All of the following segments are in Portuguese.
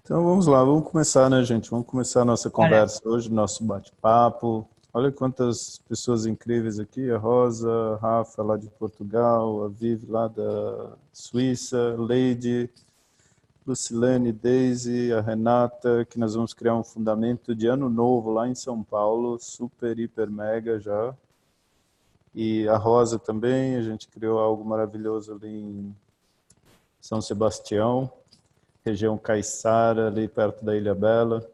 Então vamos lá, vamos começar, né, gente? Vamos começar a nossa Bora. conversa hoje, nosso bate-papo. Olha quantas pessoas incríveis aqui: a Rosa, a Rafa lá de Portugal, a Vivi lá da Suíça, Leide, Lucilene, Daisy, a Renata, que nós vamos criar um fundamento de ano novo lá em São Paulo, super, hiper, mega já. E a Rosa também, a gente criou algo maravilhoso ali em São Sebastião, região Caiçara, ali perto da Ilha Bela.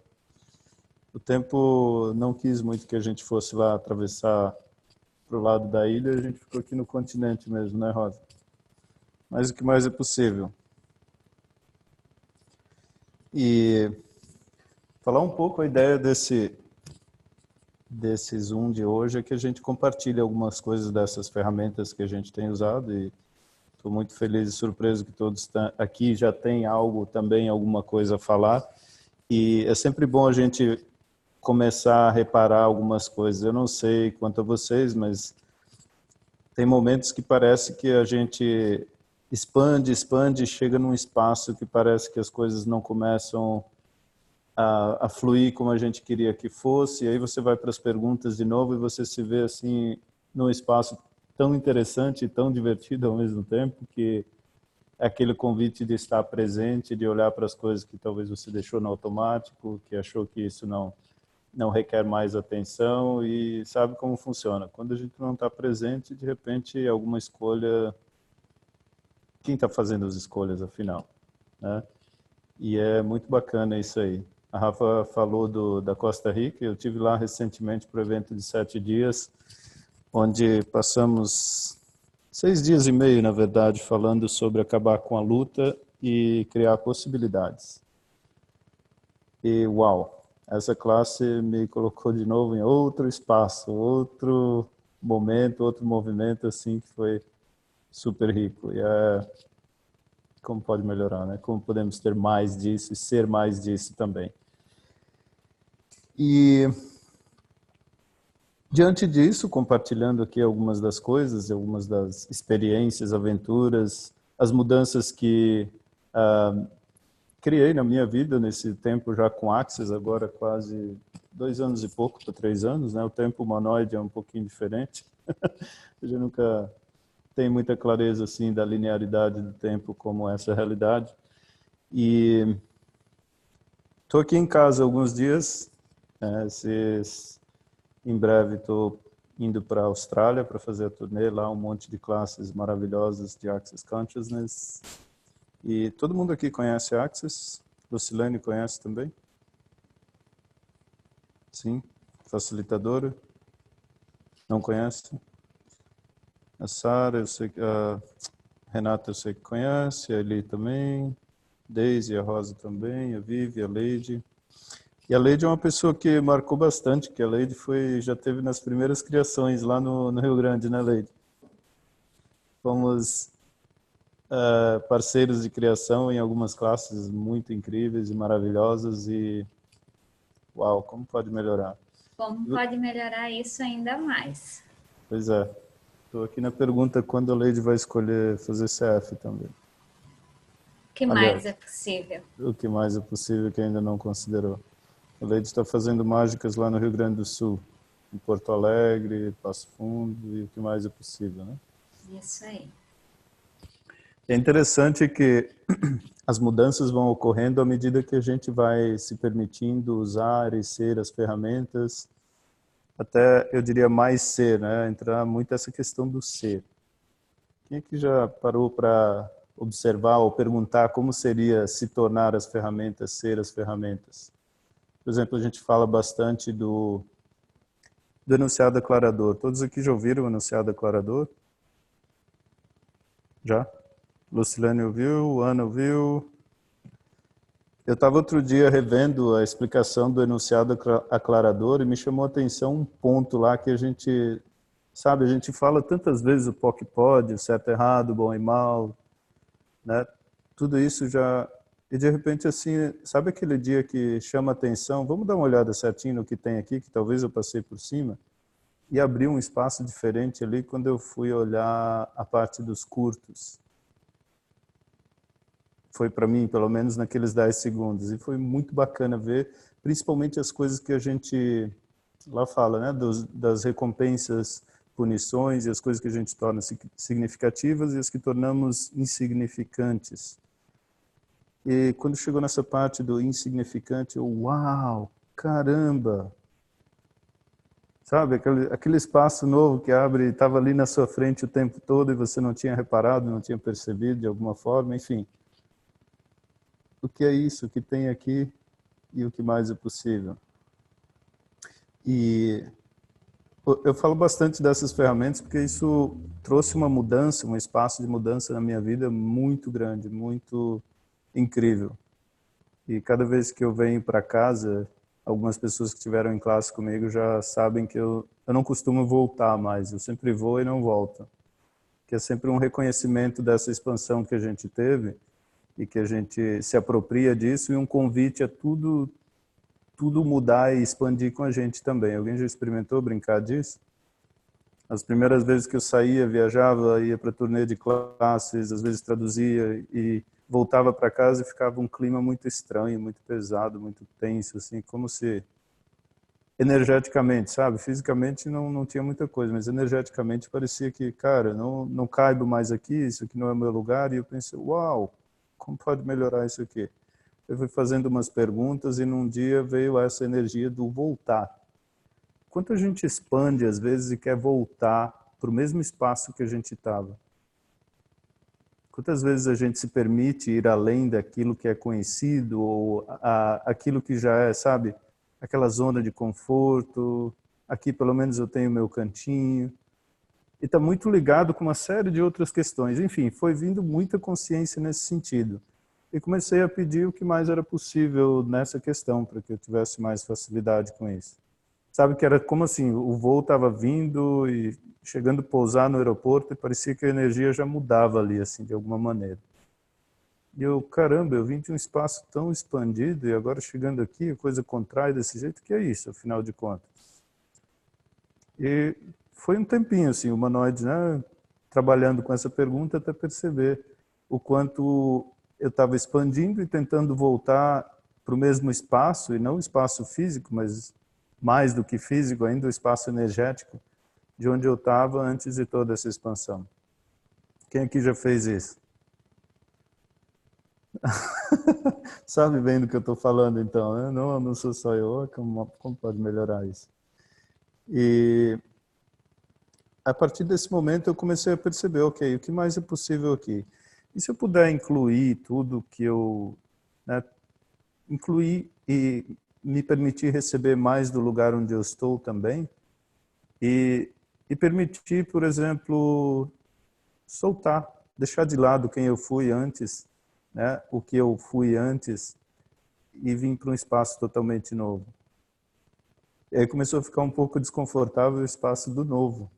O tempo não quis muito que a gente fosse lá atravessar para o lado da ilha, a gente ficou aqui no continente mesmo, né, Rosa? Mas o que mais é possível. E falar um pouco a ideia desse Zoom de hoje é que a gente compartilhe algumas coisas dessas ferramentas que a gente tem usado e estou muito feliz e surpreso que todos aqui já têm algo também, alguma coisa a falar. E é sempre bom a gente começar a reparar algumas coisas. Eu não sei quanto a vocês, mas tem momentos que parece que a gente expande, expande, chega num espaço que parece que as coisas não começam a fluir como a gente queria que fosse, e aí você vai para as perguntas de novo e você se vê assim num espaço tão interessante e tão divertido ao mesmo tempo, que é aquele convite de estar presente, de olhar para as coisas que talvez você deixou no automático, que achou que isso não requer mais atenção e sabe como funciona. Quando a gente não está presente, de repente alguma escolha, quem está fazendo as escolhas afinal, né? E é muito bacana isso aí. A Rafa falou da Costa Rica, eu tive lá recentemente para o evento de 7 dias, onde passamos 6 dias e meio, na verdade, falando sobre acabar com a luta e criar possibilidades. E uau, essa classe me colocou de novo em outro espaço, outro momento, outro movimento assim que foi super rico. E é como pode melhorar, né? Como podemos ter mais disso e ser mais disso também. E diante disso, compartilhando aqui algumas das coisas, algumas das experiências, aventuras, as mudanças que criei na minha vida nesse tempo já com Axis, agora quase 2 anos e pouco para 3 anos, né? O tempo humanoide é um pouquinho diferente. A gente nunca tem muita clareza assim da linearidade do tempo como essa realidade. E estou aqui em casa alguns dias. Em breve estou indo para a Austrália para fazer a turnê lá, um monte de classes maravilhosas de Access Consciousness. E todo mundo aqui conhece Access? Lucilene conhece também? Sim. Facilitadora? Não conhece? A Sara, eu sei que a Renata eu sei que conhece, a Eli também, Daisy, a Rosa também, a Vivi, a Leide. E a Leide é uma pessoa que marcou bastante, que a Leide já teve nas primeiras criações lá no Rio Grande, né, Leide? Fomos parceiros de criação em algumas classes muito incríveis e maravilhosas e uau, como pode melhorar? Como pode melhorar isso ainda mais? Pois é, estou aqui na pergunta quando a Leide vai escolher fazer CF também. O que mais é Aliás, possível? o que mais é possível que ainda não considerou? A Leide está fazendo mágicas lá no Rio Grande do Sul, em Porto Alegre, Passo Fundo e o que mais é possível, né? Isso aí. É interessante que as mudanças vão ocorrendo à medida que a gente vai se permitindo usar e ser as ferramentas, até eu diria mais ser, né? Entrar muito essa questão do ser. Quem é que já parou para observar ou perguntar como seria se tornar as ferramentas, ser as ferramentas? Por exemplo, a gente fala bastante do enunciado declarador. Todos aqui já ouviram o enunciado declarador? Já? Lucilene ouviu? Ana ouviu? Eu estava outro dia revendo a explicação do enunciado aclarador e me chamou a atenção um ponto lá que a gente, sabe, a gente fala tantas vezes o POC pode, o certo e errado, o bom e mal, né? Tudo isso já... E de repente, assim, sabe aquele dia que chama a atenção? Vamos dar uma olhada certinho no que tem aqui, que talvez eu passei por cima, e abri um espaço diferente ali quando eu fui olhar a parte dos curtos. foi para mim, pelo menos naqueles 10 segundos. E foi muito bacana ver, principalmente as coisas que a gente lá fala, né, das recompensas, punições e as coisas que a gente torna significativas e as que tornamos insignificantes. E quando chegou nessa parte do insignificante, eu, uau, caramba! Sabe, aquele espaço novo que abre, estava ali na sua frente o tempo todo e você não tinha reparado, não tinha percebido de alguma forma, enfim. O que é isso? O que tem aqui e o que mais é possível? E eu falo bastante dessas ferramentas porque isso trouxe uma mudança, um espaço de mudança na minha vida muito grande, muito incrível. E cada vez que eu venho para casa, algumas pessoas que estiveram em classe comigo já sabem que eu não costumo voltar mais, eu sempre vou e não volto. Que é sempre um reconhecimento dessa expansão que a gente teve e que a gente se apropria disso e um convite a tudo mudar e expandir com a gente também. Alguém já experimentou brincar disso? As primeiras vezes que eu saía, viajava, ia para turnê de classes, às vezes traduzia e voltava para casa e ficava um clima muito estranho, muito pesado, muito tenso, assim, como se energeticamente, sabe? Fisicamente não tinha muita coisa, mas energeticamente parecia que, cara, não caibo mais aqui, isso aqui não é meu lugar, e eu pensei, uau, como pode melhorar isso aqui? Eu fui fazendo umas perguntas e num dia veio essa energia do voltar. Quanto a gente expande às vezes e quer voltar para o mesmo espaço que a gente estava? Quantas vezes a gente se permite ir além daquilo que é conhecido ou aquilo que já é, sabe, aquela zona de conforto, aqui pelo menos eu tenho meu cantinho. E está muito ligado com uma série de outras questões. Enfim, foi vindo muita consciência nesse sentido. E comecei a pedir o que mais era possível nessa questão, para que eu tivesse mais facilidade com isso. Sabe que era como assim, o voo estava vindo e chegando a pousar no aeroporto e parecia que a energia já mudava ali, assim, de alguma maneira. E eu, caramba, eu vim de um espaço tão expandido e agora chegando aqui a coisa contrai desse jeito, que é isso, afinal de contas. E foi um tempinho, assim, o humanoide, né, trabalhando com essa pergunta até perceber o quanto eu estava expandindo e tentando voltar para o mesmo espaço, e não o espaço físico, mas mais do que físico ainda, o espaço energético, de onde eu estava antes de toda essa expansão. Quem aqui já fez isso? Sabe bem do que eu estou falando, então, né? Não sou só eu, como pode melhorar isso? E a partir desse momento eu comecei a perceber, ok, o que mais é possível aqui? E se eu puder incluir tudo que eu, né, incluir e me permitir receber mais do lugar onde eu estou também, e permitir, por exemplo, soltar, deixar de lado quem eu fui antes, né, o que eu fui antes, e vir para um espaço totalmente novo. E aí começou a ficar um pouco desconfortável o espaço do novo.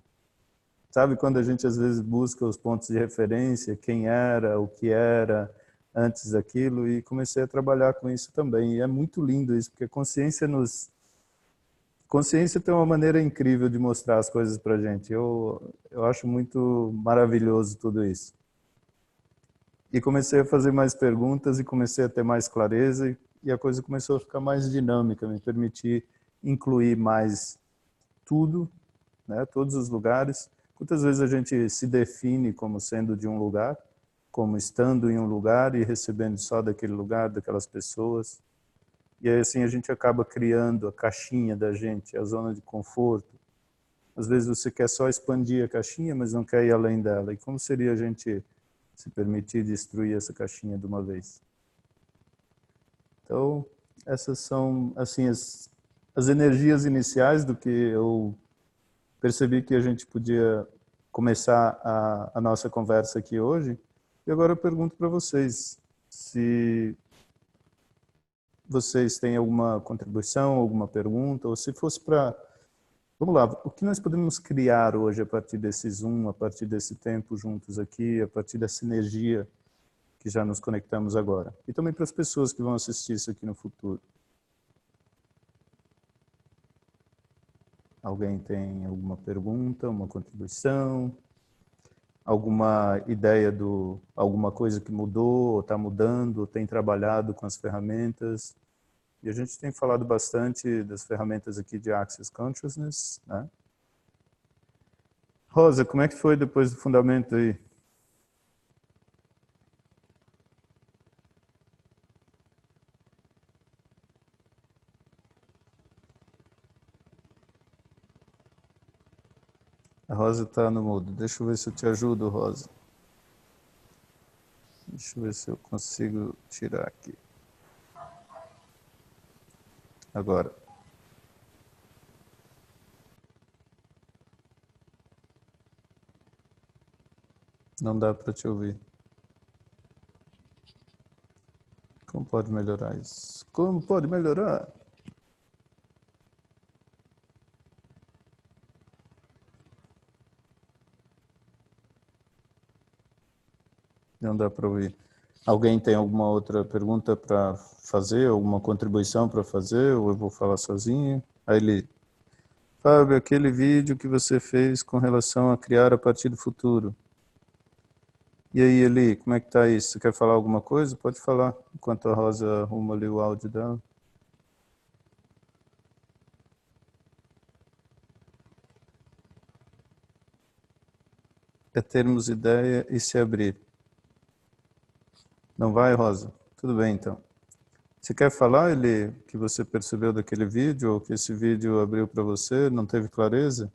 Sabe quando a gente às vezes busca os pontos de referência, quem era, o que era antes daquilo, e comecei a trabalhar com isso também. E é muito lindo isso, porque a consciência tem uma maneira incrível de mostrar as coisas pra gente. Eu acho muito maravilhoso tudo isso. E comecei a fazer mais perguntas e comecei a ter mais clareza e a coisa começou a ficar mais dinâmica, me permitir incluir mais tudo, né, todos os lugares. Quantas vezes a gente se define como sendo de um lugar, como estando em um lugar e recebendo só daquele lugar, daquelas pessoas. E aí assim a gente acaba criando a caixinha da gente, a zona de conforto. Às vezes você quer só expandir a caixinha, mas não quer ir além dela. E como seria a gente se permitir destruir essa caixinha de uma vez? Então, essas são assim as energias iniciais do que eu percebi que a gente podia começar a nossa conversa aqui hoje. E agora eu pergunto para vocês se vocês têm alguma contribuição, alguma pergunta, ou se fosse para... Vamos lá, o que nós podemos criar hoje a partir desse Zoom, a partir desse tempo juntos aqui, a partir dessa energia que já nos conectamos agora? E também para as pessoas que vão assistir isso aqui no futuro. Alguém tem alguma pergunta, uma contribuição? alguma ideia do alguma coisa que mudou, ou está mudando, ou tem trabalhado com as ferramentas. E a gente tem falado bastante das ferramentas aqui de Access Consciousness, né? Rosa, como é que foi depois do fundamento aí? A Rosa está no mudo. Deixa eu ver se eu te ajudo, Rosa. Deixa eu ver se eu consigo tirar aqui. Agora. Não dá para te ouvir. Como pode melhorar isso? Como pode melhorar? Não dá para ouvir. Alguém tem alguma outra pergunta para fazer? Alguma contribuição para fazer? Ou eu vou falar sozinho? Aí ele... Fábio, aquele vídeo que você fez com relação a criar a partir do futuro. E aí, Eli, como é que tá isso? Você quer falar alguma coisa? Pode falar, enquanto a Rosa arruma ali o áudio dela. É termos ideia e se abrir. Não vai, Rosa? Tudo bem, então. Você quer falar, Eli, que você percebeu daquele vídeo, ou que esse vídeo abriu para você, não teve clareza?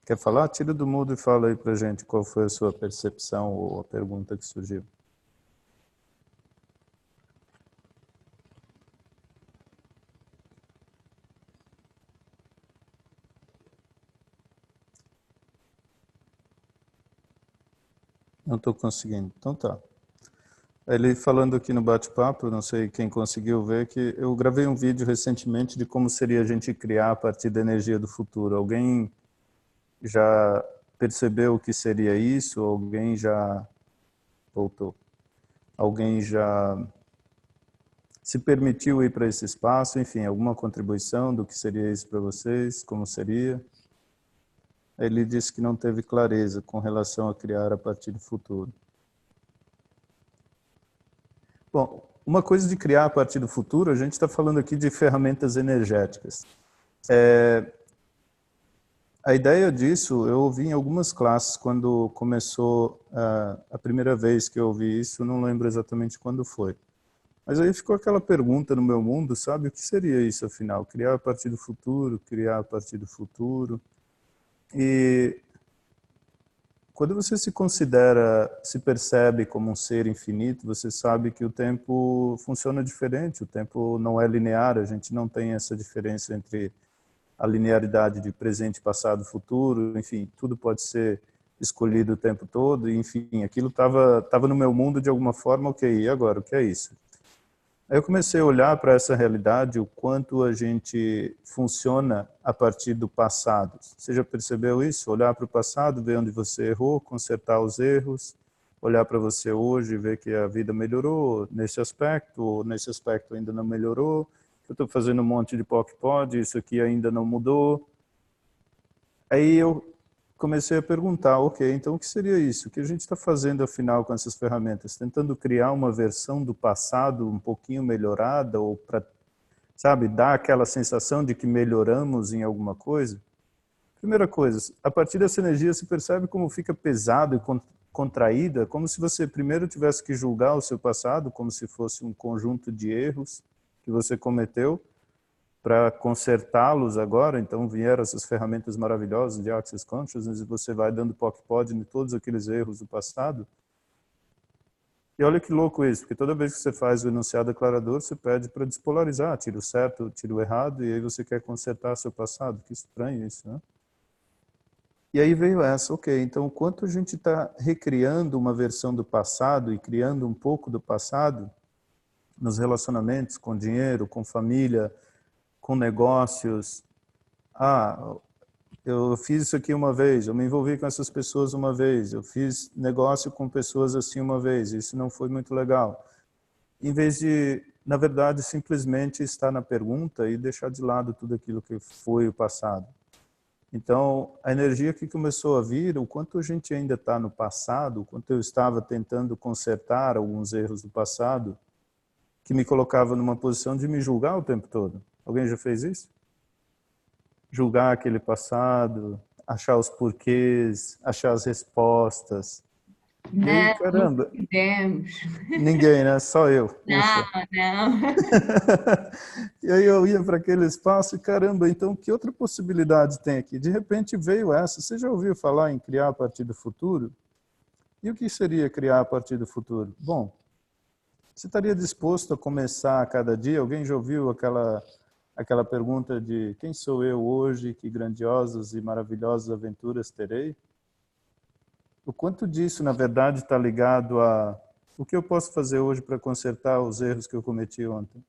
Quer falar? Tira do mudo e fala aí pra gente qual foi a sua percepção ou a pergunta que surgiu. Não estou conseguindo. Então tá. Ele falando aqui no bate-papo, não sei quem conseguiu ver, que eu gravei um vídeo recentemente de como seria a gente criar a partir da energia do futuro. Alguém já percebeu o que seria isso? Alguém já voltou? Alguém já se permitiu ir para esse espaço? Enfim, alguma contribuição do que seria isso para vocês? Como seria? Ele disse que não teve clareza com relação a criar a partir do futuro. Bom, uma coisa de criar a partir do futuro, a gente está falando aqui de ferramentas energéticas. A ideia disso, eu ouvi em algumas classes quando começou a primeira vez que eu ouvi isso, não lembro exatamente quando foi. Mas aí ficou aquela pergunta no meu mundo, sabe, o que seria isso afinal? Criar a partir do futuro, criar a partir do futuro. E quando você se considera, se percebe como um ser infinito, você sabe que o tempo funciona diferente, o tempo não é linear, a gente não tem essa diferença entre a linearidade de presente, passado, futuro, enfim, tudo pode ser escolhido o tempo todo, e, enfim, aquilo estava no meu mundo de alguma forma, ok, e agora, o que é isso? Aí eu comecei a olhar para essa realidade, o quanto a gente funciona a partir do passado. Você já percebeu isso? Olhar para o passado, ver onde você errou, consertar os erros, olhar para você hoje e ver que a vida melhorou nesse aspecto, ou nesse aspecto ainda não melhorou. Eu estou fazendo um monte de POC-POD, isso aqui ainda não mudou. Aí eu comecei a perguntar, ok, então o que seria isso? O que a gente está fazendo afinal com essas ferramentas? Tentando criar uma versão do passado um pouquinho melhorada ou para, sabe, dar aquela sensação de que melhoramos em alguma coisa? Primeira coisa, a partir dessa energia se percebe como fica pesado e contraída, como se você primeiro tivesse que julgar o seu passado, como se fosse um conjunto de erros que você cometeu, para consertá-los agora, então vieram essas ferramentas maravilhosas de Access Consciousness e você vai dando POC-POD em todos aqueles erros do passado. E olha que louco isso, porque toda vez que você faz o enunciado declarador, você pede para despolarizar, tira o certo, tira o errado, e aí você quer consertar seu passado. Que estranho isso, né? E aí veio essa, ok, então o quanto a gente está recriando uma versão do passado e criando um pouco do passado nos relacionamentos com dinheiro, com família, com negócios. Ah, eu fiz isso aqui uma vez, eu me envolvi com essas pessoas uma vez, eu fiz negócio com pessoas assim uma vez, isso não foi muito legal. Em vez de, na verdade, simplesmente estar na pergunta e deixar de lado tudo aquilo que foi o passado. Então, a energia que começou a vir, o quanto a gente ainda está no passado, o quanto eu estava tentando consertar alguns erros do passado, que me colocava numa posição de me julgar o tempo todo. Alguém já fez isso? Julgar aquele passado, achar os porquês, achar as respostas. E aí, Não, nunca caramba, fizemos. ninguém, né? Só eu. Não, Ufa. não. E aí eu ia para aquele espaço e, caramba, então que outra possibilidade tem aqui? De repente veio essa. Você já ouviu falar em criar a partir do futuro? E o que seria criar a partir do futuro? Bom, você estaria disposto a começar a cada dia? Alguém já ouviu aquela pergunta de quem sou eu hoje, que grandiosas e maravilhosas aventuras terei? O quanto disso, na verdade, está ligado a o que eu posso fazer hoje para consertar os erros que eu cometi ontem?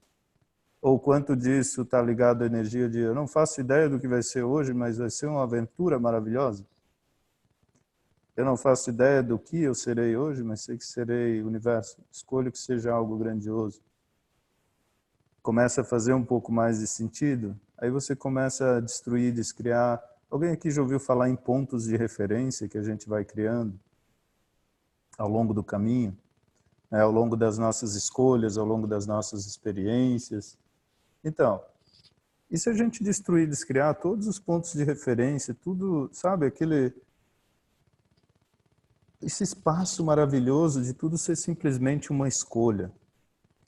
Ou quanto disso está ligado à energia de eu não faço ideia do que vai ser hoje, mas vai ser uma aventura maravilhosa? Eu não faço ideia do que eu serei hoje, mas sei que serei universo. Escolho que seja algo grandioso. Começa a fazer um pouco mais de sentido, aí você começa a destruir, descriar. Alguém aqui já ouviu falar em pontos de referência que a gente vai criando ao longo do caminho, né? Ao longo das nossas escolhas, ao longo das nossas experiências? Então, e se a gente destruir, descriar todos os pontos de referência, tudo, sabe, esse espaço maravilhoso de tudo ser simplesmente uma escolha.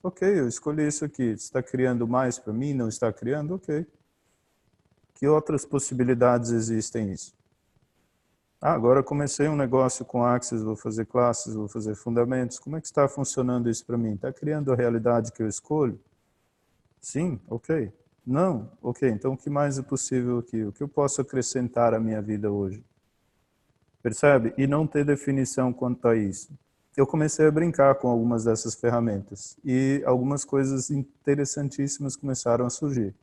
Ok, eu escolhi isso aqui. Está criando mais para mim? Não está criando? Ok. Que outras possibilidades existem nisso? Agora comecei um negócio com Access, vou fazer classes, vou fazer fundamentos. Como é que está funcionando isso para mim? Está criando a realidade que eu escolho? Sim? Ok. Não? Ok. Então o que mais é possível aqui? O que eu posso acrescentar à minha vida hoje? Percebe? E não ter definição quanto a isso. Eu comecei a brincar com algumas dessas ferramentas e algumas coisas interessantíssimas começaram a surgir.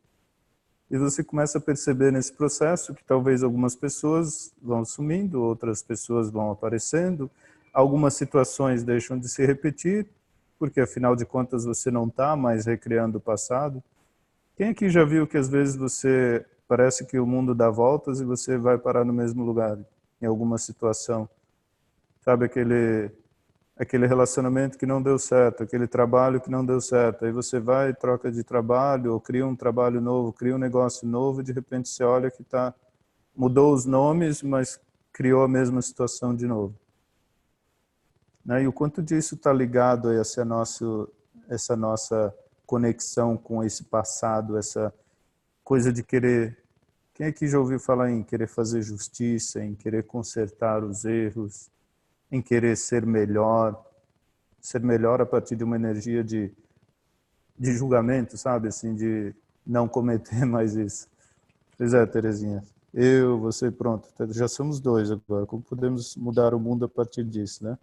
E você começa a perceber nesse processo que talvez algumas pessoas vão sumindo, outras pessoas vão aparecendo, algumas situações deixam de se repetir, porque afinal de contas você não está mais recriando o passado. Quem aqui já viu que às vezes você parece que o mundo dá voltas e você vai parar no mesmo lugar, em alguma situação? Sabe aquele relacionamento que não deu certo, aquele trabalho que não deu certo, aí você vai, troca de trabalho, ou cria um trabalho novo, cria um negócio novo, e de repente você olha que mudou os nomes, mas criou a mesma situação de novo. Né? E o quanto disso está ligado a essa nossa conexão com esse passado, essa coisa de querer... Quem aqui já ouviu falar em querer fazer justiça, em querer consertar os erros, em querer ser melhor a partir de uma energia de julgamento, sabe? Assim, de não cometer mais isso. Pois é, Terezinha. Você, pronto. Já somos dois agora. Como podemos mudar o mundo a partir disso, né?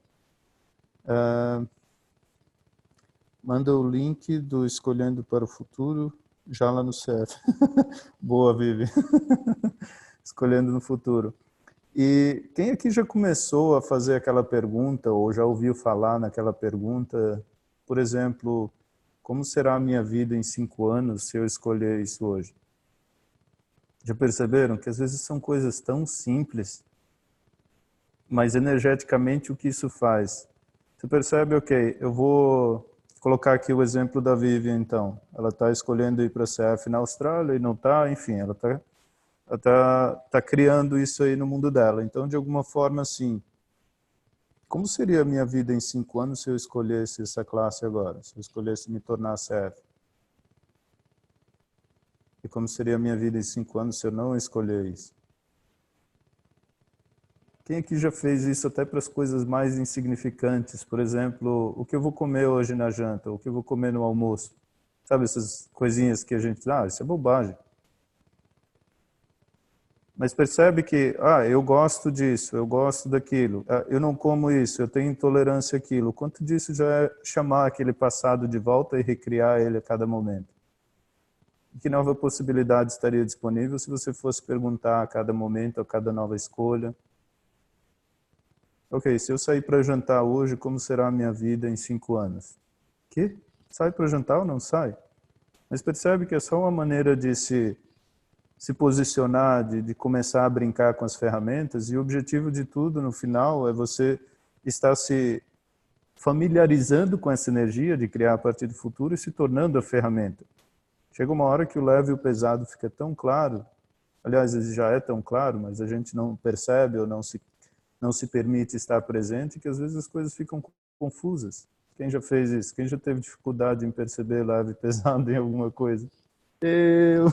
Manda o link do Escolhendo para o Futuro já lá no CF. Boa, Vivi. Escolhendo no Futuro. E quem aqui já começou a fazer aquela pergunta, ou já ouviu falar naquela pergunta, por exemplo, como será a minha vida em 5 anos se eu escolher isso hoje? Já perceberam que às vezes são coisas tão simples, mas energeticamente o que isso faz? Você percebe, ok, eu vou colocar aqui o exemplo da Vivian então. Ela está escolhendo ir para a CF na Austrália e não está, enfim, ela está criando isso aí no mundo dela. Então, de alguma forma, assim, como seria a minha vida em 5 anos se eu escolhesse essa classe agora? Se eu escolhesse me tornar CF? E como seria a minha vida em 5 anos se eu não escolher isso? Quem aqui já fez isso até para as coisas mais insignificantes? Por exemplo, o que eu vou comer hoje na janta? O que eu vou comer no almoço? Sabe essas coisinhas que a gente diz, isso é bobagem. Mas percebe que, eu gosto disso, eu gosto daquilo, eu não como isso, eu tenho intolerância àquilo. Quanto disso já é chamar aquele passado de volta e recriar ele a cada momento? E que nova possibilidade estaria disponível se você fosse perguntar a cada momento, a cada nova escolha? Ok, se eu sair para jantar hoje, como será a minha vida em 5 anos? Que? Sai para jantar ou não sai? Mas percebe que é só uma maneira de se se posicionar, de começar a brincar com as ferramentas, e o objetivo de tudo, no final, é você estar se familiarizando com essa energia de criar a partir do futuro e se tornando a ferramenta. Chega uma hora que o leve e o pesado fica tão claro, aliás, ele já é tão claro, mas a gente não percebe ou não se permite estar presente, que às vezes as coisas ficam confusas. Quem já fez isso? Quem já teve dificuldade em perceber leve e pesado em alguma coisa? Eu!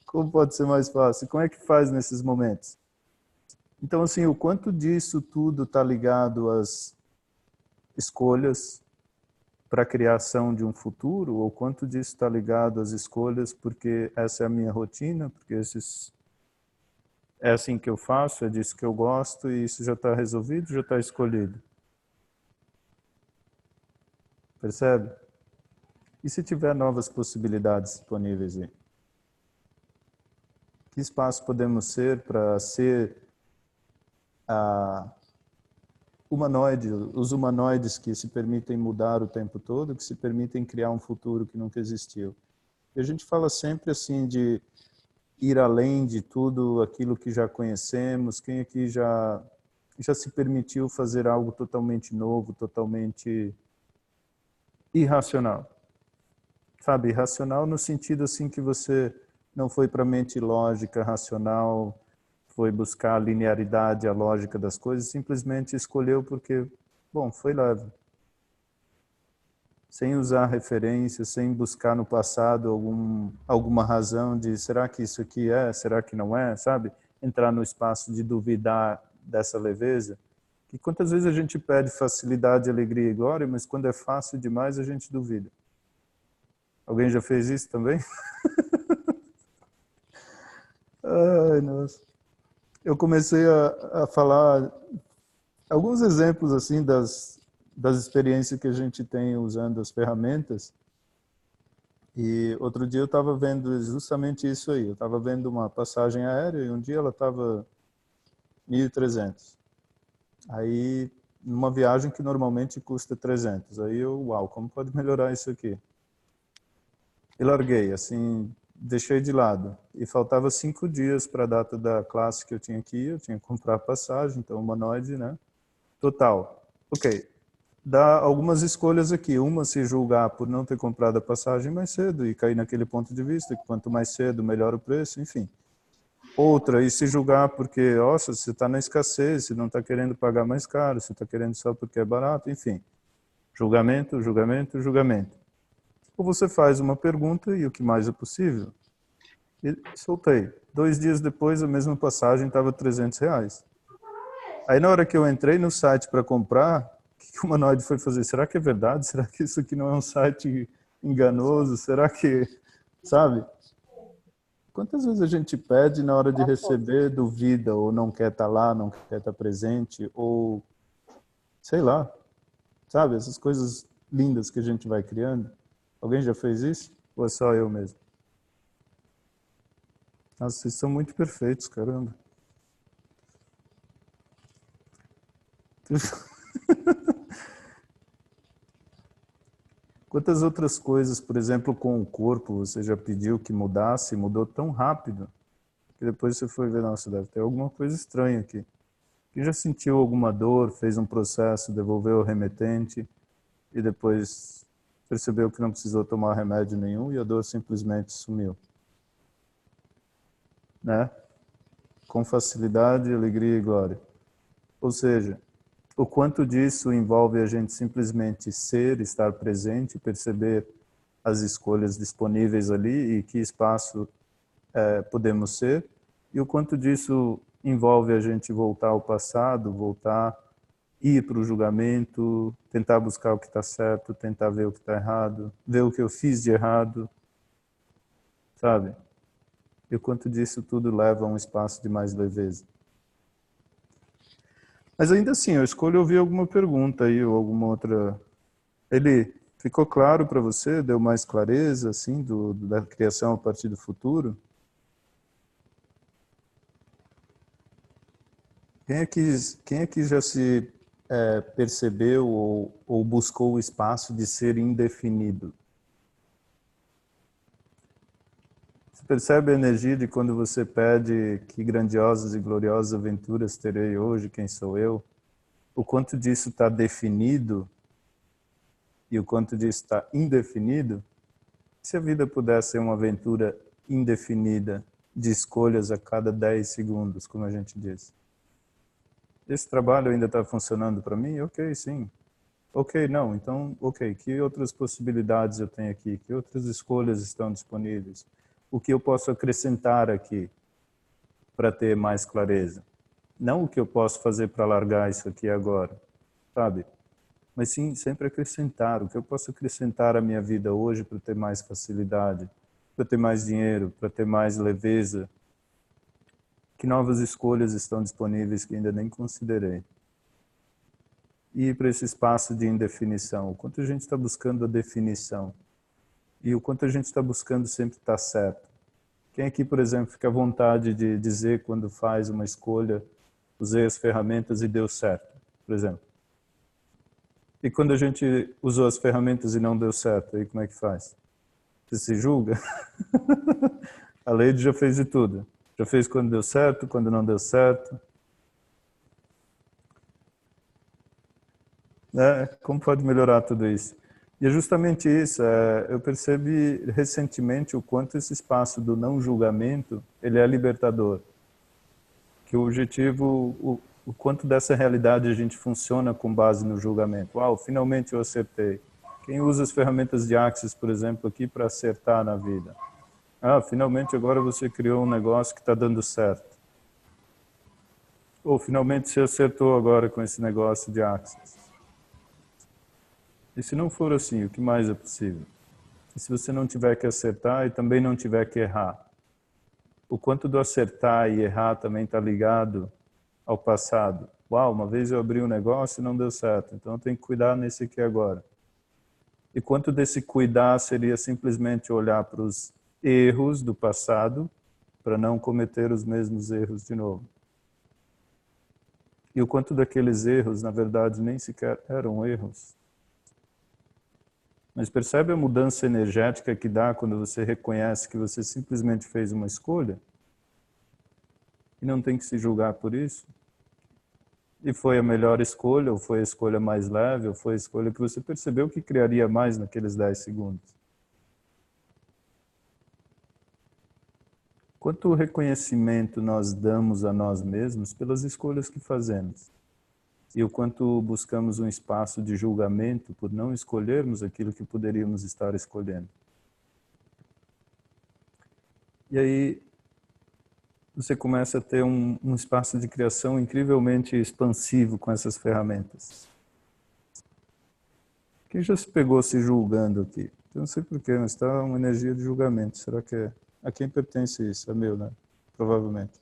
Como pode ser mais fácil? Como é que faz nesses momentos? Então, assim, o quanto disso tudo está ligado às escolhas para a criação de um futuro, ou quanto disso está ligado às escolhas porque essa é a minha rotina, porque é assim que eu faço, é disso que eu gosto, e isso já está resolvido, já está escolhido. Percebe? E se tiver novas possibilidades disponíveis aí? Que espaço podemos ser para ser os humanoides que se permitem mudar o tempo todo, que se permitem criar um futuro que nunca existiu? E a gente fala sempre assim de ir além de tudo aquilo que já conhecemos. Quem aqui já se permitiu fazer algo totalmente novo, totalmente irracional? Sabe, irracional no sentido assim que você não foi para a mente lógica, racional, foi buscar a linearidade, a lógica das coisas, simplesmente escolheu porque, bom, foi leve. Sem usar referência, sem buscar no passado alguma razão de será que isso aqui é, será que não é, sabe? Entrar no espaço de duvidar dessa leveza. Que quantas vezes a gente pede facilidade, alegria e glória, mas quando é fácil demais a gente duvida. Alguém já fez isso também? Ai, nossa. Eu comecei a falar alguns exemplos assim das experiências que a gente tem usando as ferramentas. E outro dia eu estava vendo justamente isso aí. Eu estava vendo uma passagem aérea e um dia ela estava 1.300. Aí, numa viagem que normalmente custa 300. Aí eu, uau, como pode melhorar isso aqui? E larguei, assim, deixei de lado. E faltava 5 dias para a data da classe que eu tinha que ir. Eu tinha que comprar a passagem, então humanoide, né? Total. Ok. Dá algumas escolhas aqui. Uma, se julgar por não ter comprado a passagem mais cedo e cair naquele ponto de vista que quanto mais cedo, melhor o preço, enfim. Outra, e se julgar porque, nossa, você está na escassez, você não está querendo pagar mais caro, você está querendo só porque é barato, enfim. Julgamento, julgamento, julgamento. Ou você faz uma pergunta e o que mais é possível. E soltei. 2 dias depois, a mesma passagem estava R$300. Aí na hora que eu entrei no site para comprar, o que o humanoide foi fazer? Será que é verdade? Será que isso aqui não é um site enganoso? Será que, sabe? Quantas vezes a gente pede na hora de receber, duvida, ou não quer estar lá, não quer estar presente, ou sei lá, sabe? Essas coisas lindas que a gente vai criando. Alguém já fez isso? Ou é só eu mesmo? Nossa, vocês são muito perfeitos, caramba. Quantas outras coisas, por exemplo, com o corpo, você já pediu que mudasse, mudou tão rápido, que depois você foi ver, nossa, deve ter alguma coisa estranha aqui. Que já sentiu alguma dor, fez um processo, devolveu o remetente e depois percebeu que não precisou tomar remédio nenhum e a dor simplesmente sumiu. Né? Com facilidade, alegria e glória. Ou seja, o quanto disso envolve a gente simplesmente ser, estar presente, perceber as escolhas disponíveis ali e que espaço podemos ser, e o quanto disso envolve a gente voltar ao passado, ir para o julgamento, tentar buscar o que está certo, tentar ver o que está errado, ver o que eu fiz de errado, sabe? E o quanto disso tudo leva a um espaço de mais leveza. Mas ainda assim, eu escolho ouvir alguma pergunta aí, ou alguma outra. Ele ficou claro para você? Deu mais clareza, assim, da criação a partir do futuro? Quem aqui já se percebeu ou buscou o espaço de ser indefinido? Você percebe a energia de quando você pede que grandiosas e gloriosas aventuras terei hoje, quem sou eu? O quanto disso está definido e o quanto disso está indefinido? Se a vida pudesse ser uma aventura indefinida de escolhas a cada 10 segundos, como a gente diz. Esse trabalho ainda está funcionando para mim? Ok, sim. Ok, não. Então, ok. Que outras possibilidades eu tenho aqui? Que outras escolhas estão disponíveis? O que eu posso acrescentar aqui para ter mais clareza? Não o que eu posso fazer para largar isso aqui agora, sabe? Mas sim, sempre acrescentar. O que eu posso acrescentar à minha vida hoje para ter mais facilidade, para ter mais dinheiro, para ter mais leveza? Que novas escolhas estão disponíveis que ainda nem considerei? E para esse espaço de indefinição, o quanto a gente está buscando a definição e o quanto a gente está buscando sempre estar certo. Quem aqui, por exemplo, fica à vontade de dizer quando faz uma escolha, usei as ferramentas e deu certo, por exemplo? E quando a gente usou as ferramentas e não deu certo, aí como é que faz? Você se julga? A Lady já fez de tudo. Já fez quando deu certo, quando não deu certo. Como pode melhorar tudo isso? E é justamente isso. Eu percebi recentemente o quanto esse espaço do não julgamento ele é libertador. Que o objetivo, o quanto dessa realidade a gente funciona com base no julgamento. Uau, finalmente eu acertei. Quem usa as ferramentas de Axis, por exemplo, aqui para acertar na vida? Ah, finalmente agora você criou um negócio que está dando certo. Ou finalmente você acertou agora com esse negócio de Axis. E se não for assim, o que mais é possível? E se você não tiver que acertar e também não tiver que errar? O quanto do acertar e errar também está ligado ao passado. Uau, uma vez eu abri um negócio e não deu certo, então eu tenho que cuidar nesse aqui agora. E quanto desse cuidar seria simplesmente olhar para os erros do passado para não cometer os mesmos erros de novo? E o quanto daqueles erros, na verdade, nem sequer eram erros. Mas percebe a mudança energética que dá quando você reconhece que você simplesmente fez uma escolha? E não tem que se julgar por isso? E foi a melhor escolha, ou foi a escolha mais leve, ou foi a escolha que você percebeu que criaria mais naqueles 10 segundos? Quanto reconhecimento nós damos a nós mesmos pelas escolhas que fazemos? E o quanto buscamos um espaço de julgamento por não escolhermos aquilo que poderíamos estar escolhendo? E aí você começa a ter um espaço de criação incrivelmente expansivo com essas ferramentas. Quem já se pegou se julgando aqui? Eu não sei porquê, mas está uma energia de julgamento. Será que é? A quem pertence isso? É meu, né? Provavelmente.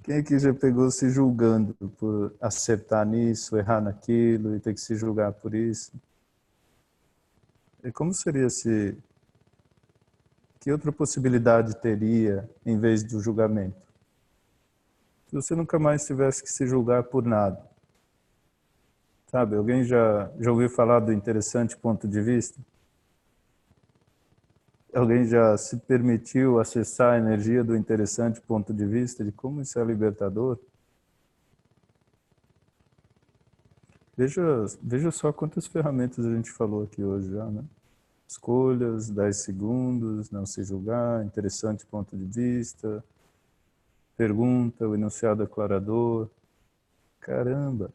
Quem aqui já pegou se julgando por acertar nisso, errar naquilo e ter que se julgar por isso? E como seria se... Que outra possibilidade teria em vez do julgamento? Se você nunca mais tivesse que se julgar por nada. Sabe, alguém já ouviu falar do interessante ponto de vista? Alguém já se permitiu acessar a energia do interessante ponto de vista, de como isso é libertador? Veja só quantas ferramentas a gente falou aqui hoje já, né? Escolhas, 10 segundos, não se julgar, interessante ponto de vista, pergunta, o enunciado aclarador. Caramba!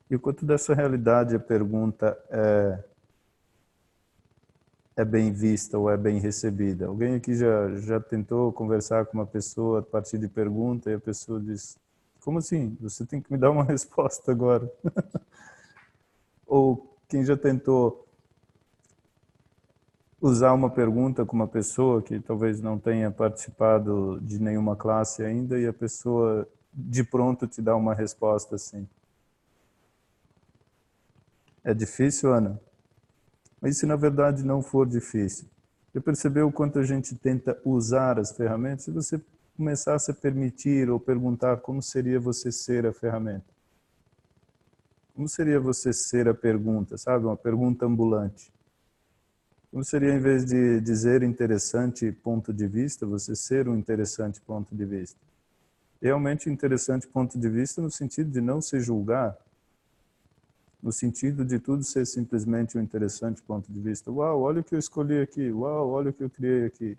E o quanto dessa realidade a pergunta é bem vista ou é bem recebida? Alguém aqui já tentou conversar com uma pessoa a partir de pergunta e a pessoa diz, como assim? Você tem que me dar uma resposta agora. Ou quem já tentou usar uma pergunta com uma pessoa que talvez não tenha participado de nenhuma classe ainda e a pessoa de pronto te dá uma resposta assim. É difícil, Ana? Mas se na verdade não for difícil, já percebeu o quanto a gente tenta usar as ferramentas? Se você começasse a permitir ou perguntar como seria você ser a ferramenta? Como seria você ser a pergunta, sabe? Uma pergunta ambulante. Como seria, em vez de dizer interessante ponto de vista, você ser um interessante ponto de vista? Realmente interessante ponto de vista no sentido de não se julgar, no sentido de tudo ser simplesmente um interessante ponto de vista. Uau, olha o que eu escolhi aqui. Uau, olha o que eu criei aqui.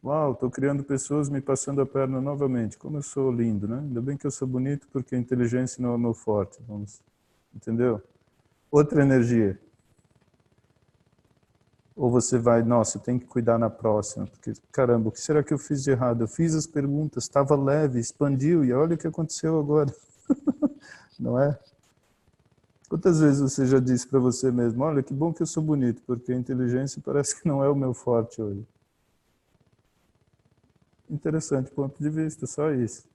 Uau, estou criando pessoas me passando a perna novamente. Como eu sou lindo, né? Ainda bem que eu sou bonito porque a inteligência não é meu forte. Vamos, entendeu? Outra energia. Ou você vai, nossa, eu tenho que cuidar na próxima, porque, caramba, o que será que eu fiz de errado? Eu fiz as perguntas, estava leve, expandiu, e olha o que aconteceu agora. Não é? Quantas vezes você já disse para você mesmo, olha, que bom que eu sou bonito, porque a inteligência parece que não é o meu forte hoje. Interessante ponto de vista, só isso.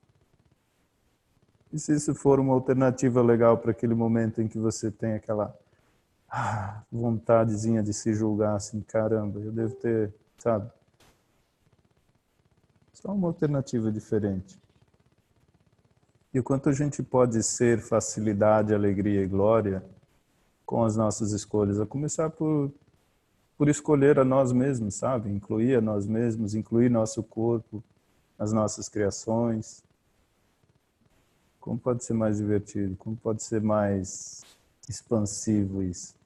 E se isso for uma alternativa legal para aquele momento em que você tem aquela vontadezinha de se julgar assim, caramba, eu devo ter, sabe? Só uma alternativa diferente. E o quanto a gente pode ser facilidade, alegria e glória com as nossas escolhas, a começar por escolher a nós mesmos, sabe? Incluir a nós mesmos, incluir nosso corpo, as nossas criações. Como pode ser mais divertido? Como pode ser mais expansivo isso?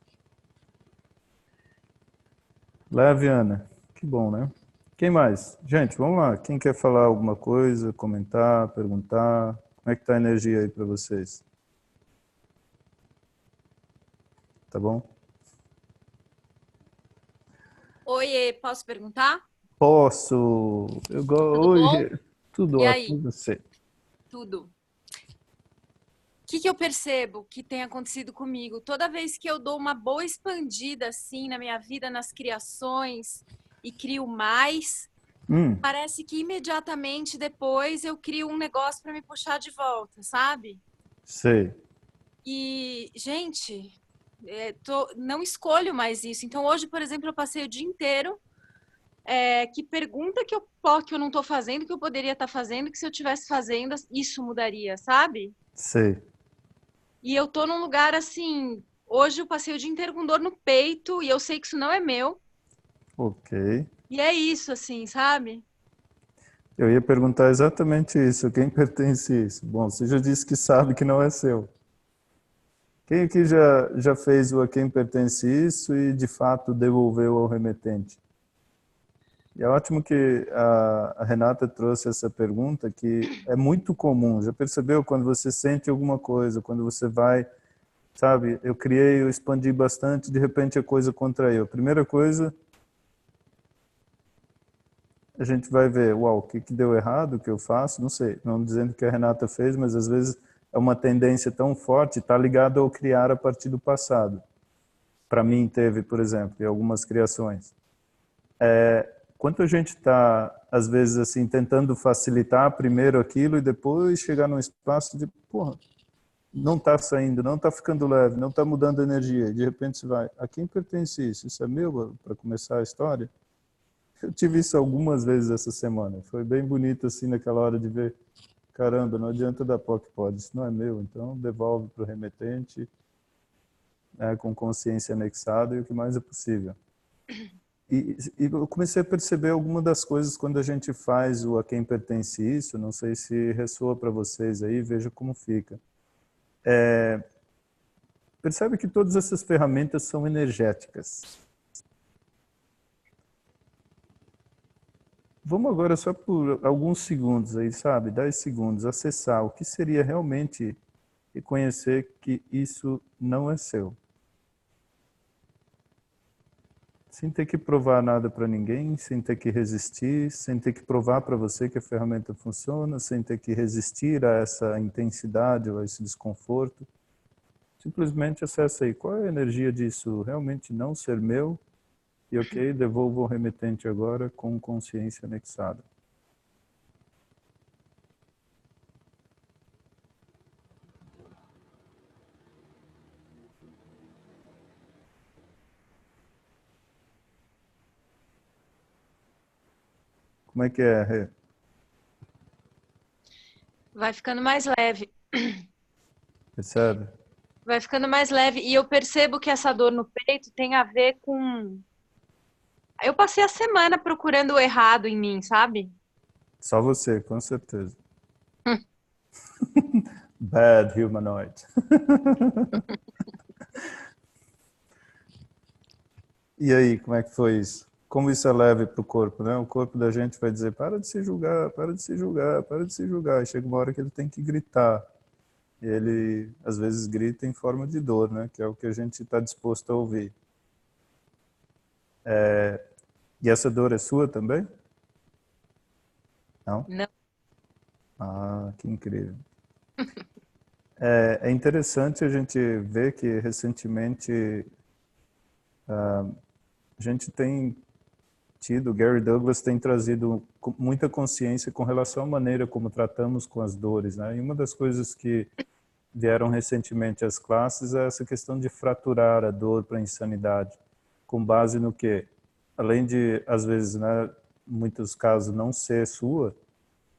Leve, Ana. Que bom, né? Quem mais? Gente, vamos lá. Quem quer falar alguma coisa, comentar, perguntar? Como é que tá a energia aí para vocês? Tá bom? Oiê, posso perguntar? Posso. Tudo bom? Oi, tudo E ótimo, aí? e você? Tudo. O que eu percebo que tem acontecido comigo? Toda vez que eu dou uma boa expandida assim na minha vida, nas criações e crio mais, parece que imediatamente depois eu crio um negócio para me puxar de volta, sabe? Sei. E, gente, não escolho mais isso. Então, hoje, por exemplo, eu passei o dia inteiro. Que pergunta que eu não estou fazendo, que eu poderia estar fazendo, que se eu estivesse fazendo, isso mudaria, sabe? Sei. E eu tô num lugar assim. Hoje eu passei o dia inteiro com dor no peito e eu sei que isso não é meu. Ok. E é isso, assim, sabe? Eu ia perguntar exatamente isso. Quem pertence a isso? Bom, você já disse que sabe que não é seu. Quem aqui já fez o a quem pertence isso e de fato devolveu ao remetente? E é ótimo que a Renata trouxe essa pergunta que é muito comum. Já percebeu quando você sente alguma coisa, quando você vai, sabe, eu criei, eu expandi bastante, de repente a coisa contraiu. Primeira coisa, a gente vai ver, uau, o que deu errado, o que eu faço, não sei, não dizendo que a Renata fez, mas às vezes é uma tendência tão forte, está ligado ao criar a partir do passado. Para mim teve, por exemplo, em algumas criações. Quanto a gente está, às vezes, assim, tentando facilitar primeiro aquilo e depois chegar num espaço de, porra, não está saindo, não está ficando leve, não está mudando a energia. E de repente você vai, a quem pertence isso? Isso é meu para começar a história? Eu tive isso algumas vezes essa semana. Foi bem bonito, assim, naquela hora de ver, caramba, não adianta dar POC pode, isso não é meu, então devolve para o remetente, né, com consciência anexada e o que mais é possível. E eu comecei a perceber algumas das coisas quando a gente faz o a quem pertence isso, não sei se ressoa para vocês aí, veja como fica. Percebe que todas essas ferramentas são energéticas. Vamos agora só por alguns segundos aí, sabe, 10 segundos, acessar o que seria realmente reconhecer que isso não é seu. Sem ter que provar nada para ninguém, sem ter que resistir, sem ter que provar para você que a ferramenta funciona, sem ter que resistir a essa intensidade ou a esse desconforto. Simplesmente acessa aí qual é a energia disso realmente não ser meu e ok, devolvo ao remetente agora com consciência anexada. Como é que é, Rê? Vai ficando mais leve. Percebe? Vai ficando mais leve. E eu percebo que essa dor no peito tem a ver com... Eu passei a semana procurando o errado em mim, sabe? Só você, com certeza. Bad humanoid. E aí, como é que foi isso? Como isso é leve para o corpo, né? O corpo da gente vai dizer, para de se julgar, para de se julgar, para de se julgar. E chega uma hora que ele tem que gritar. E ele, às vezes, grita em forma de dor, né? Que é o que a gente está disposto a ouvir. E essa dor é sua também? Não? Não. Ah, que incrível. É interessante a gente ver que, recentemente, a gente tem tido, Gary Douglas tem trazido muita consciência com relação à maneira como tratamos com as dores, né? E uma das coisas que vieram recentemente às classes é essa questão de fraturar a dor para a insanidade, com base no que, além de, às vezes, né, em muitos casos, não ser sua,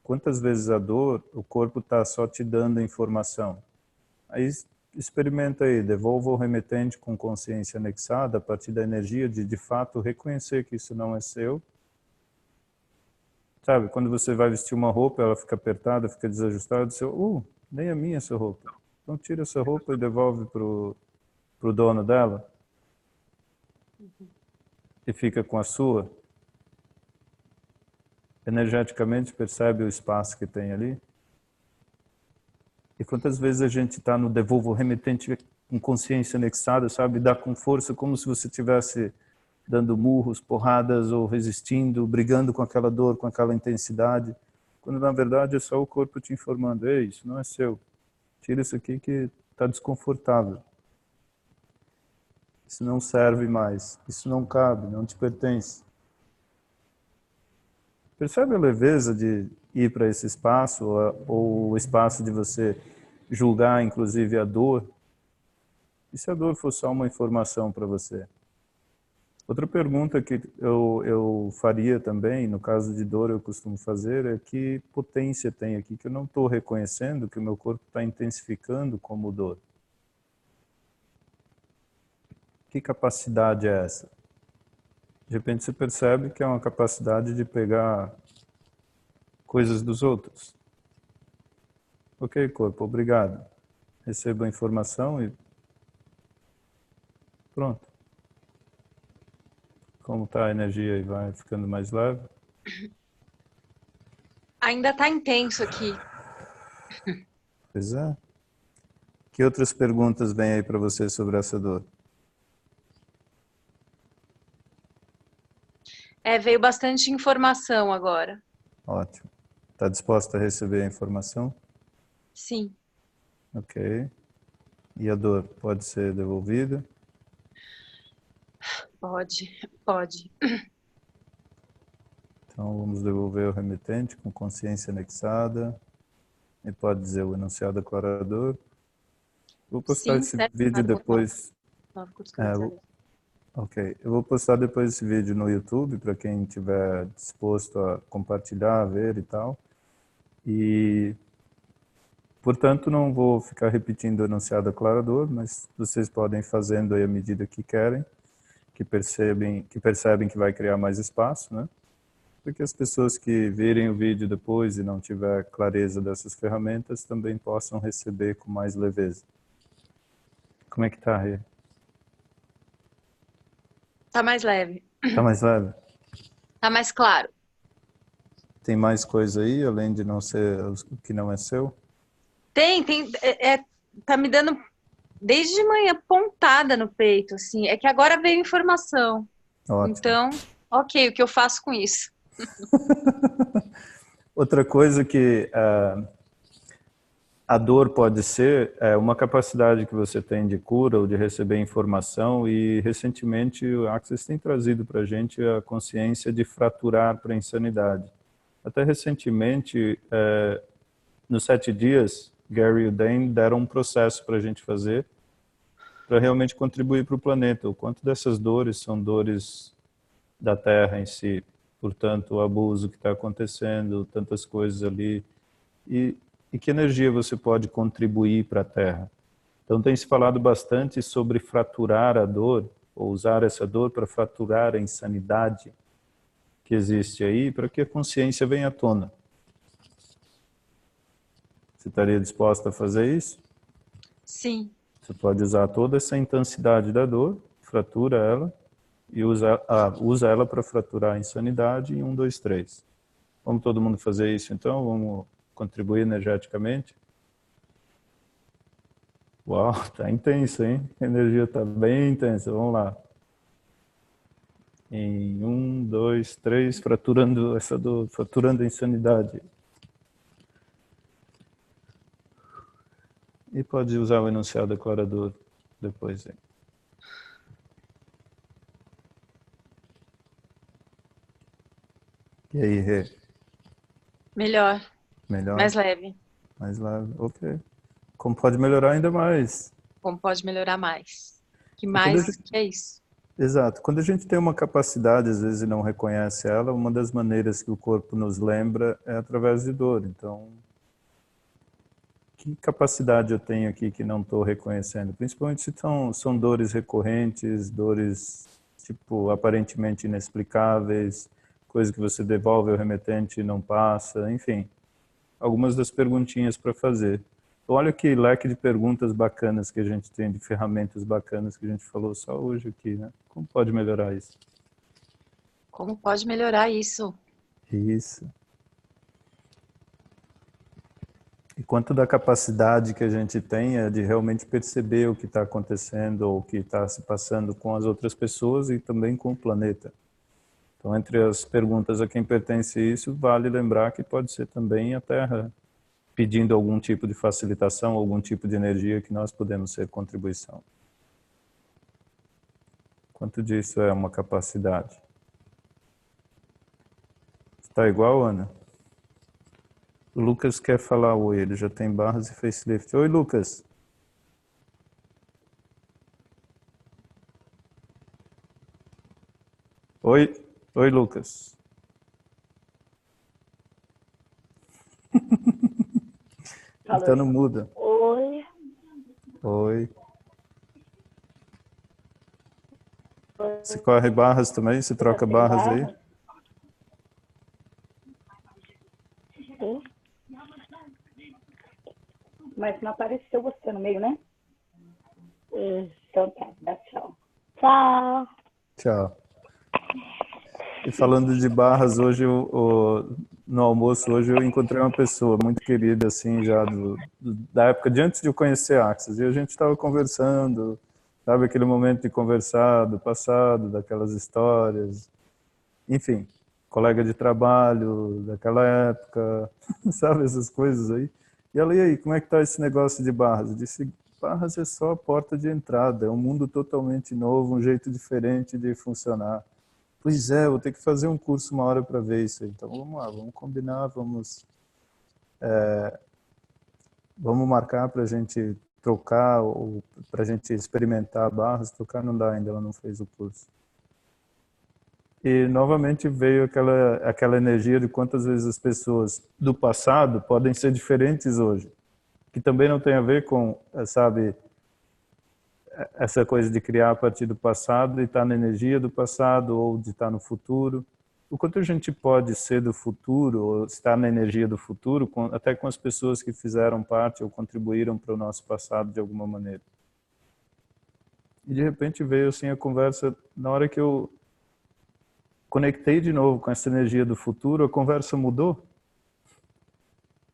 quantas vezes a dor, o corpo está só te dando informação. Aí experimenta aí, devolva o remetente com consciência anexada a partir da energia de fato reconhecer que isso não é seu. Sabe, quando você vai vestir uma roupa, ela fica apertada, fica desajustada, você, nem é minha essa roupa. Então tira essa roupa e devolve pro dono dela. E fica com a sua. Energeticamente percebe o espaço que tem ali. E quantas vezes a gente está no devolvo remetente com consciência anexada, sabe? Dá com força, como se você estivesse dando murros, porradas, ou resistindo, brigando com aquela dor, com aquela intensidade. Quando na verdade é só o corpo te informando, ei, isso não é seu. Tira isso aqui que está desconfortável. Isso não serve mais. Isso não cabe, não te pertence. Percebe a leveza de ir para esse espaço, ou o espaço de você julgar, inclusive, a dor? E se a dor for só uma informação para você? Outra pergunta que eu faria também, no caso de dor eu costumo fazer, é que potência tem aqui que eu não estou reconhecendo, que o meu corpo está intensificando como dor? Que capacidade é essa? De repente você percebe que é uma capacidade de pegar coisas dos outros. Ok, corpo, obrigado. Recebo a informação e pronto. Como está a energia e vai ficando mais leve? Ainda está intenso aqui. Pois é. Que outras perguntas vêm aí para você sobre essa dor? Veio bastante informação agora. Ótimo. Está disposta a receber a informação? Sim. Ok. E a dor pode ser devolvida? Pode. Então vamos devolver o remetente com consciência anexada. E pode dizer o enunciado aclarador. Vou postar esse vídeo depois. Ok, eu vou postar depois esse vídeo no YouTube para quem estiver disposto a compartilhar, ver e tal. E, portanto, não vou ficar repetindo o enunciado aclarador, mas vocês podem ir fazendo aí à medida que querem, que percebem que vai criar mais espaço, né? Para que as pessoas que virem o vídeo depois e não tiver clareza dessas ferramentas também possam receber com mais leveza. Como é que tá, Rê? Tá mais leve. Tá mais leve? Tá mais claro. Tem mais coisa aí, além de não ser o que não é seu? Tem. Tá me dando desde de manhã pontada no peito, assim. É que agora veio informação. Ótimo. Então, ok, o que eu faço com isso? Outra coisa que a dor pode ser uma capacidade que você tem de cura ou de receber informação, e recentemente o Access tem trazido para a gente a consciência de fraturar para a insanidade. Até recentemente, nos 7 dias, Gary e o Dane deram um processo para a gente fazer para realmente contribuir para o planeta. O quanto dessas dores são dores da Terra em si, portanto, o abuso que está acontecendo, tantas coisas ali, e que energia você pode contribuir para a Terra. Então tem se falado bastante sobre fraturar a dor, ou usar essa dor para fraturar a insanidade que existe aí, para que a consciência venha à tona. Você estaria disposta a fazer isso? Sim. Você pode usar toda essa intensidade da dor, fratura ela, e usa ela para fraturar a insanidade em 1, 2, 3. Vamos todo mundo fazer isso então? Vamos contribuir energeticamente? Uau, tá intenso, hein? A energia tá bem intensa. Vamos lá. Em 1, 2, 3, fraturando essa dor, fraturando a insanidade. E pode usar o enunciado declarador depois. Hein? E aí, Rê? Melhor. Melhor? Mais leve. Mais leve, ok. Como pode melhorar ainda mais? Como pode melhorar mais? Que Quando mais gente... que é isso? Exato. Quando a gente tem uma capacidade, às vezes, e não reconhece ela, uma das maneiras que o corpo nos lembra é através de dor. Então, que capacidade eu tenho aqui que não estou reconhecendo? Principalmente se são dores recorrentes, dores, tipo, aparentemente inexplicáveis, coisa que você devolve ao remetente e não passa, enfim. Algumas das perguntinhas para fazer. Então, olha que leque de perguntas bacanas que a gente tem, de ferramentas bacanas que a gente falou só hoje aqui, né? Como pode melhorar isso? Como pode melhorar isso? Isso. E quanto da capacidade que a gente tem é de realmente perceber o que está acontecendo ou o que está se passando com as outras pessoas e também com o planeta. Então, entre as perguntas a quem pertence isso, vale lembrar que pode ser também a Terra pedindo algum tipo de facilitação, algum tipo de energia que nós podemos ser contribuição. Quanto disso é uma capacidade? Está igual, Ana? O Lucas quer falar oi, ele já tem barras e facelift. Oi, Lucas. Oi, oi, Lucas. Então não muda. Oi. Oi. Você corre barras também? Você troca barras aí? Sim. Mas não apareceu você no meio, né? Então tá, dá tchau. Tchau. Tchau. E falando de barras, hoje no almoço hoje eu encontrei uma pessoa muito querida, assim, já da época de antes de eu conhecer a Axis. E a gente estava conversando, sabe, aquele momento de conversar do passado, daquelas histórias. Enfim, colega de trabalho daquela época, sabe, essas coisas aí. E ela, e aí, como é que tá esse negócio de barras? Eu disse, barras é só a porta de entrada, é um mundo totalmente novo, um jeito diferente de funcionar. Pois é, vou ter que fazer um curso uma hora para ver isso. Então vamos lá, vamos combinar, vamos marcar para a gente trocar ou para a gente experimentar barras. Trocar não dá ainda, ela não fez o curso. E novamente veio aquela energia de quantas vezes as pessoas do passado podem ser diferentes hoje, que também não tem a ver com, sabe, essa coisa de criar a partir do passado e estar na energia do passado ou de estar no futuro. O quanto a gente pode ser do futuro ou estar na energia do futuro, até com as pessoas que fizeram parte ou contribuíram para o nosso passado de alguma maneira. E de repente veio assim a conversa, na hora que eu conectei de novo com essa energia do futuro, a conversa mudou.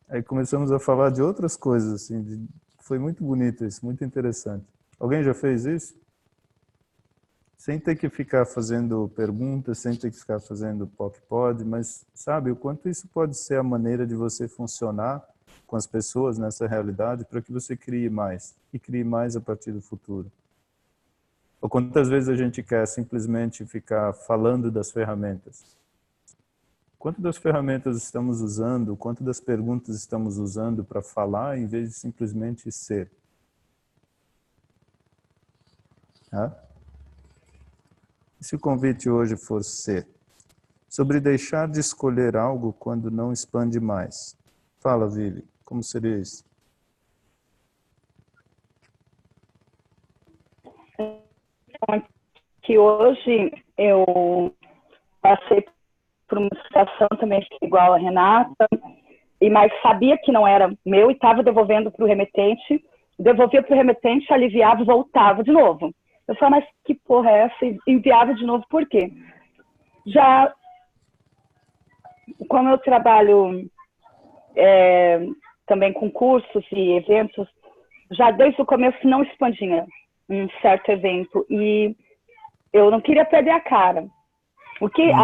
Aí começamos a falar de outras coisas, assim, foi muito bonito isso, muito interessante. Alguém já fez isso? Sem ter que ficar fazendo perguntas, sem ter que ficar fazendo POC-POD, mas sabe o quanto isso pode ser a maneira de você funcionar com as pessoas nessa realidade para que você crie mais, e crie mais a partir do futuro. Ou quantas vezes a gente quer simplesmente ficar falando das ferramentas? Quanto das ferramentas estamos usando, quanto das perguntas estamos usando para falar em vez de simplesmente ser? E se o convite hoje for ser? Sobre deixar de escolher algo quando não expande mais. Fala, Vivi, como seria isso? que hoje eu passei por uma situação também igual a Renata, mas sabia que não era meu e estava devolvendo para o remetente, devolvia para o remetente, aliviava e voltava de novo. Eu falei, mas que porra é essa? E enviava de novo, por quê? Já, como eu trabalho também com cursos e eventos, já desde o começo não expandia um certo evento e eu não queria perder a cara.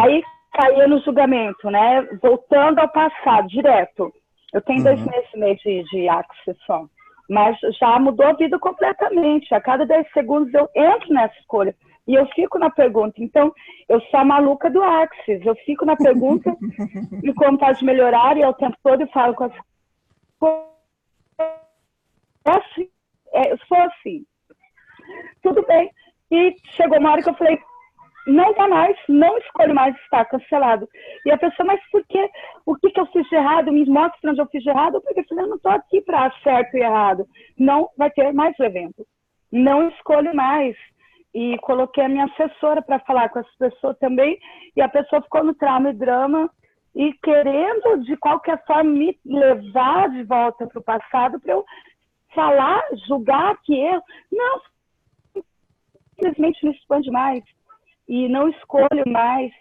Aí caía no julgamento, né? Voltando ao passado, direto. Eu tenho 2 meses e meio de Axis só, mas já mudou a vida completamente. A cada 10 segundos eu entro nessa escolha e eu fico na pergunta. Então, eu sou a maluca do Axis. Eu fico na pergunta e como pode melhorar, e ao tempo todo eu falo com as eu sou assim. Tudo bem. E chegou uma hora que eu falei, não dá mais, não escolho mais estar cancelado. E a pessoa, mas por quê? O que eu fiz de errado? Me mostra onde eu fiz de errado? Porque eu falei, eu não estou aqui para certo e errado. Não vai ter mais o evento. Não escolho mais. E coloquei a minha assessora para falar com essa pessoa também. E a pessoa ficou no trauma e drama e querendo, de qualquer forma, me levar de volta para o passado para eu falar, julgar que eu... Não, simplesmente não expande mais. E não escolho mais.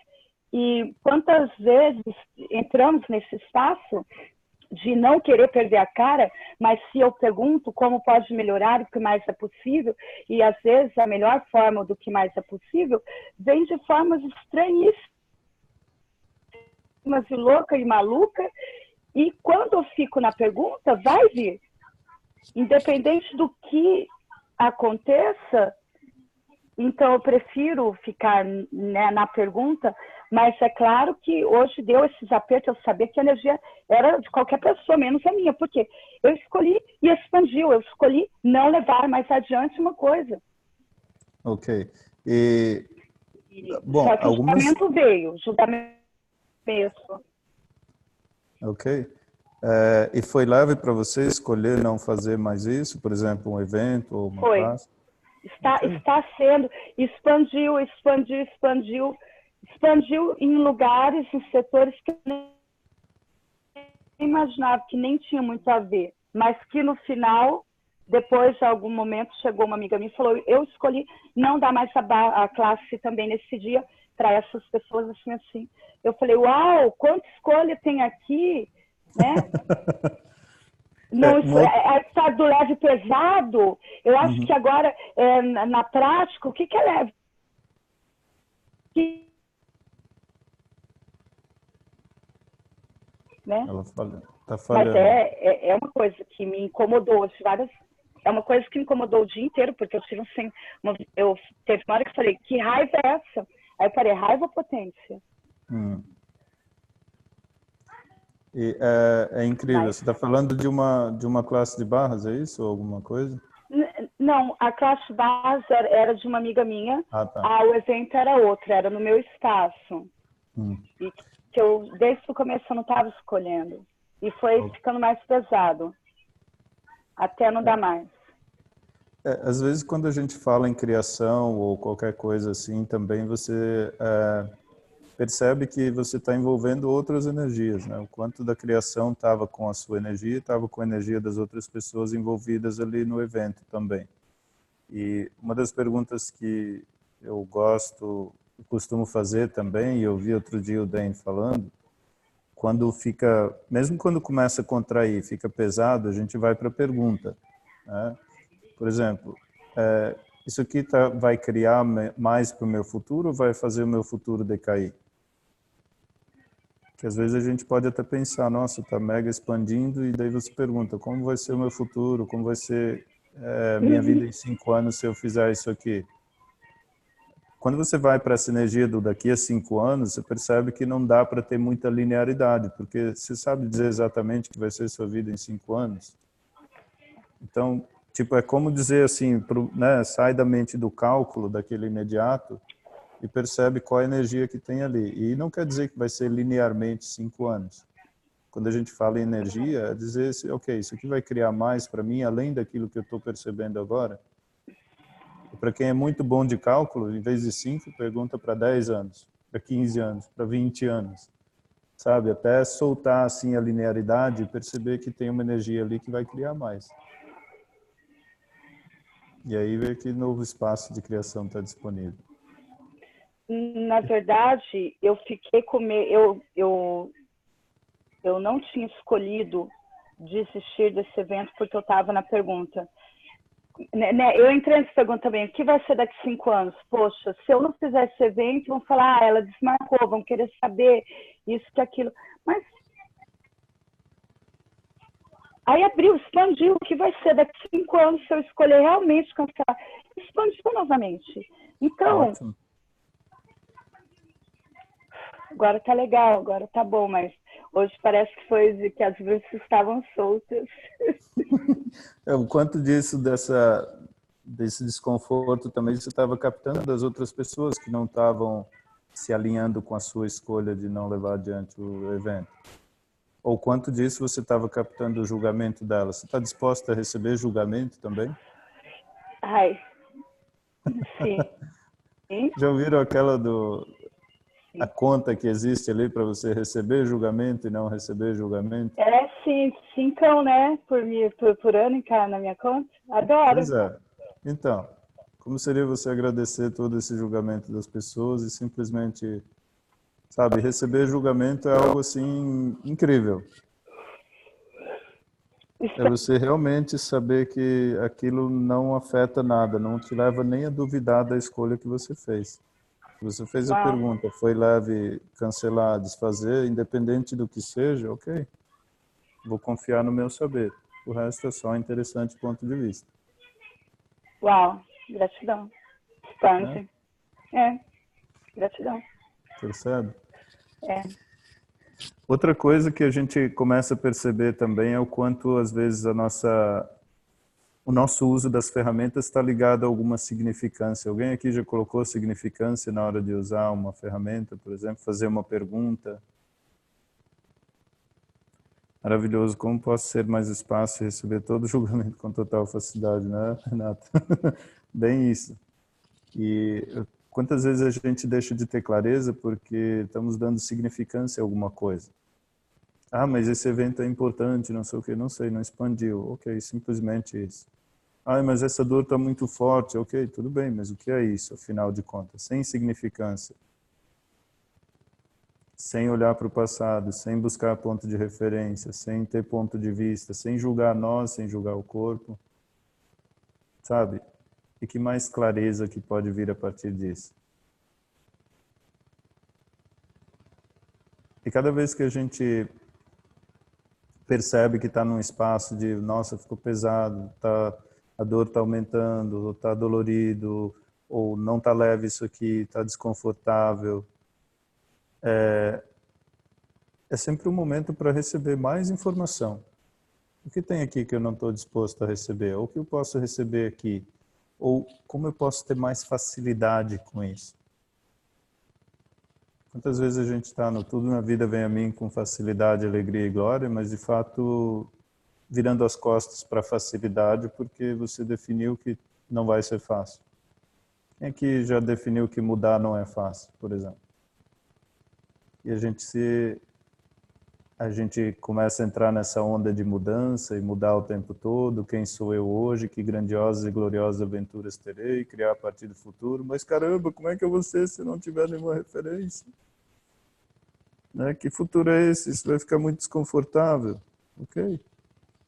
E quantas vezes entramos nesse espaço de não querer perder a cara, mas se eu pergunto como pode melhorar, o que mais é possível, e às vezes a melhor forma do que mais é possível vem de formas estranhíssimas e louca e maluca, e quando eu fico na pergunta, vai vir. Independente do que aconteça, então eu prefiro ficar, né, na pergunta, mas é claro que hoje deu esses apertos, eu sabia que a energia era de qualquer pessoa, menos a minha, porque eu escolhi e expandiu, eu escolhi não levar mais adiante uma coisa. Ok. Bom, só que o julgamento veio, o julgamento mesmo. Ok. E foi leve para você escolher não fazer mais isso? Por exemplo, um evento ou uma classe? Está sendo, expandiu em lugares, em setores que eu nem imaginava, que nem tinha muito a ver, mas que no final, depois de algum momento, chegou uma amiga minha e falou, eu escolhi não dar mais a classe também nesse dia para essas pessoas assim. Eu falei, uau, quanta escolha tem aqui, né? Não, está do leve e pesado. Eu acho que agora, na prática, o que é leve? Né? Ela tá falhando. Mas é uma coisa que me incomodou. É uma coisa que me incomodou o dia inteiro, porque eu tive teve uma hora que eu falei, que raiva é essa? Aí eu parei, raiva ou potência? E é incrível. Você está falando de uma classe de barras, é isso? Ou alguma coisa? Não, a classe base era de uma amiga minha. Tá. O evento era outro, era no meu espaço. E que eu, desde o começo, eu não estava escolhendo. E foi ficando mais pesado. Até não dar mais. Às vezes, quando a gente fala em criação ou qualquer coisa assim, também você... percebe que você está envolvendo outras energias, né? O quanto da criação estava com a sua energia, estava com a energia das outras pessoas envolvidas ali no evento também. E uma das perguntas que eu costumo fazer também, e eu vi outro dia o Dan falando, mesmo quando começa a contrair, fica pesado, a gente vai para a pergunta, né? Por exemplo, isso aqui vai criar mais para o meu futuro ou vai fazer o meu futuro decair? Que às vezes a gente pode até pensar, nossa, está mega expandindo, e daí você pergunta, como vai ser o meu futuro, como vai ser minha vida em 5 anos se eu fizer isso aqui? Quando você vai para essa energia do daqui a 5 anos, você percebe que não dá para ter muita linearidade, porque você sabe dizer exatamente que vai ser sua vida em 5 anos. Então, tipo, é como dizer assim, né, sai da mente do cálculo, daquele imediato, e percebe qual a energia que tem ali. E não quer dizer que vai ser linearmente 5 anos. Quando a gente fala em energia, é dizer, ok, isso aqui vai criar mais para mim, além daquilo que eu estou percebendo agora. Para quem é muito bom de cálculo, em vez de 5, pergunta para 10 anos, para 15 anos, para 20 anos. Sabe? Até soltar assim a linearidade e perceber que tem uma energia ali que vai criar mais. E aí ver que novo espaço de criação está disponível. Na verdade, eu fiquei com eu não tinha escolhido desistir desse evento porque eu estava na pergunta. Eu entrei nessa pergunta também, o que vai ser daqui 5 anos? Poxa, se eu não fizer esse evento, vão falar, ela desmarcou, vão querer saber isso, que aquilo. Mas aí abriu, expandiu, o que vai ser daqui 5 anos se eu escolher realmente cancelar? Expandiu novamente. Então, ótimo. Agora tá legal, agora tá bom, mas hoje parece que foi de que as bruxas estavam soltas. O quanto disso, desse desconforto também você estava captando das outras pessoas que não estavam se alinhando com a sua escolha de não levar adiante o evento? Ou quanto disso você estava captando o julgamento delas? Você está disposta a receber julgamento também? Ai, sim. Já ouviram aquela a conta que existe ali para você receber julgamento e não receber julgamento? É, sim, 5, né? Por ano na minha conta. Adoro. Pois é. Então, como seria você agradecer todo esse julgamento das pessoas e simplesmente, sabe, receber julgamento é algo assim incrível. É você realmente saber que aquilo não afeta nada, não te leva nem a duvidar da escolha que você fez. Você fez a pergunta, foi leve cancelar, desfazer, independente do que seja, ok. Vou confiar no meu saber. O resto é só interessante ponto de vista. Uau, gratidão. Expande. Gratidão. Percebe? É. Outra coisa que a gente começa a perceber também é o quanto, às vezes, o nosso uso das ferramentas está ligado a alguma significância. Alguém aqui já colocou significância na hora de usar uma ferramenta, por exemplo, fazer uma pergunta? Maravilhoso. Como posso ser mais espaço e receber todo o julgamento com total facilidade, né, Renata? Bem isso. E quantas vezes a gente deixa de ter clareza porque estamos dando significância a alguma coisa? Ah, mas esse evento é importante, não sei o que, não sei, não expandiu. Ok, simplesmente isso. Ah, mas essa dor está muito forte. Ok, tudo bem, mas o que é isso, afinal de contas? Sem significância. Sem olhar para o passado, sem buscar ponto de referência, sem ter ponto de vista, sem julgar nós, sem julgar o corpo. Sabe? E que mais clareza que pode vir a partir disso? E cada vez que a gente percebe que está num espaço de, nossa, ficou pesado, a dor está aumentando, está dolorido, ou não está leve isso aqui, está desconfortável, é sempre um momento para receber mais informação. O que tem aqui que eu não estou disposto a receber? Ou o que eu posso receber aqui? Ou como eu posso ter mais facilidade com isso? Quantas vezes a gente está no tudo na vida vem a mim com facilidade, alegria e glória, mas de fato virando as costas para a facilidade porque você definiu que não vai ser fácil. Quem aqui já definiu que mudar não é fácil, por exemplo? E a gente começa a entrar nessa onda de mudança e mudar o tempo todo, quem sou eu hoje, que grandiosas e gloriosas aventuras terei, criar a partir do futuro, mas caramba, como é que eu vou ser se não tiver nenhuma referência? Né? Que futuro é esse? Isso vai ficar muito desconfortável. Ok? O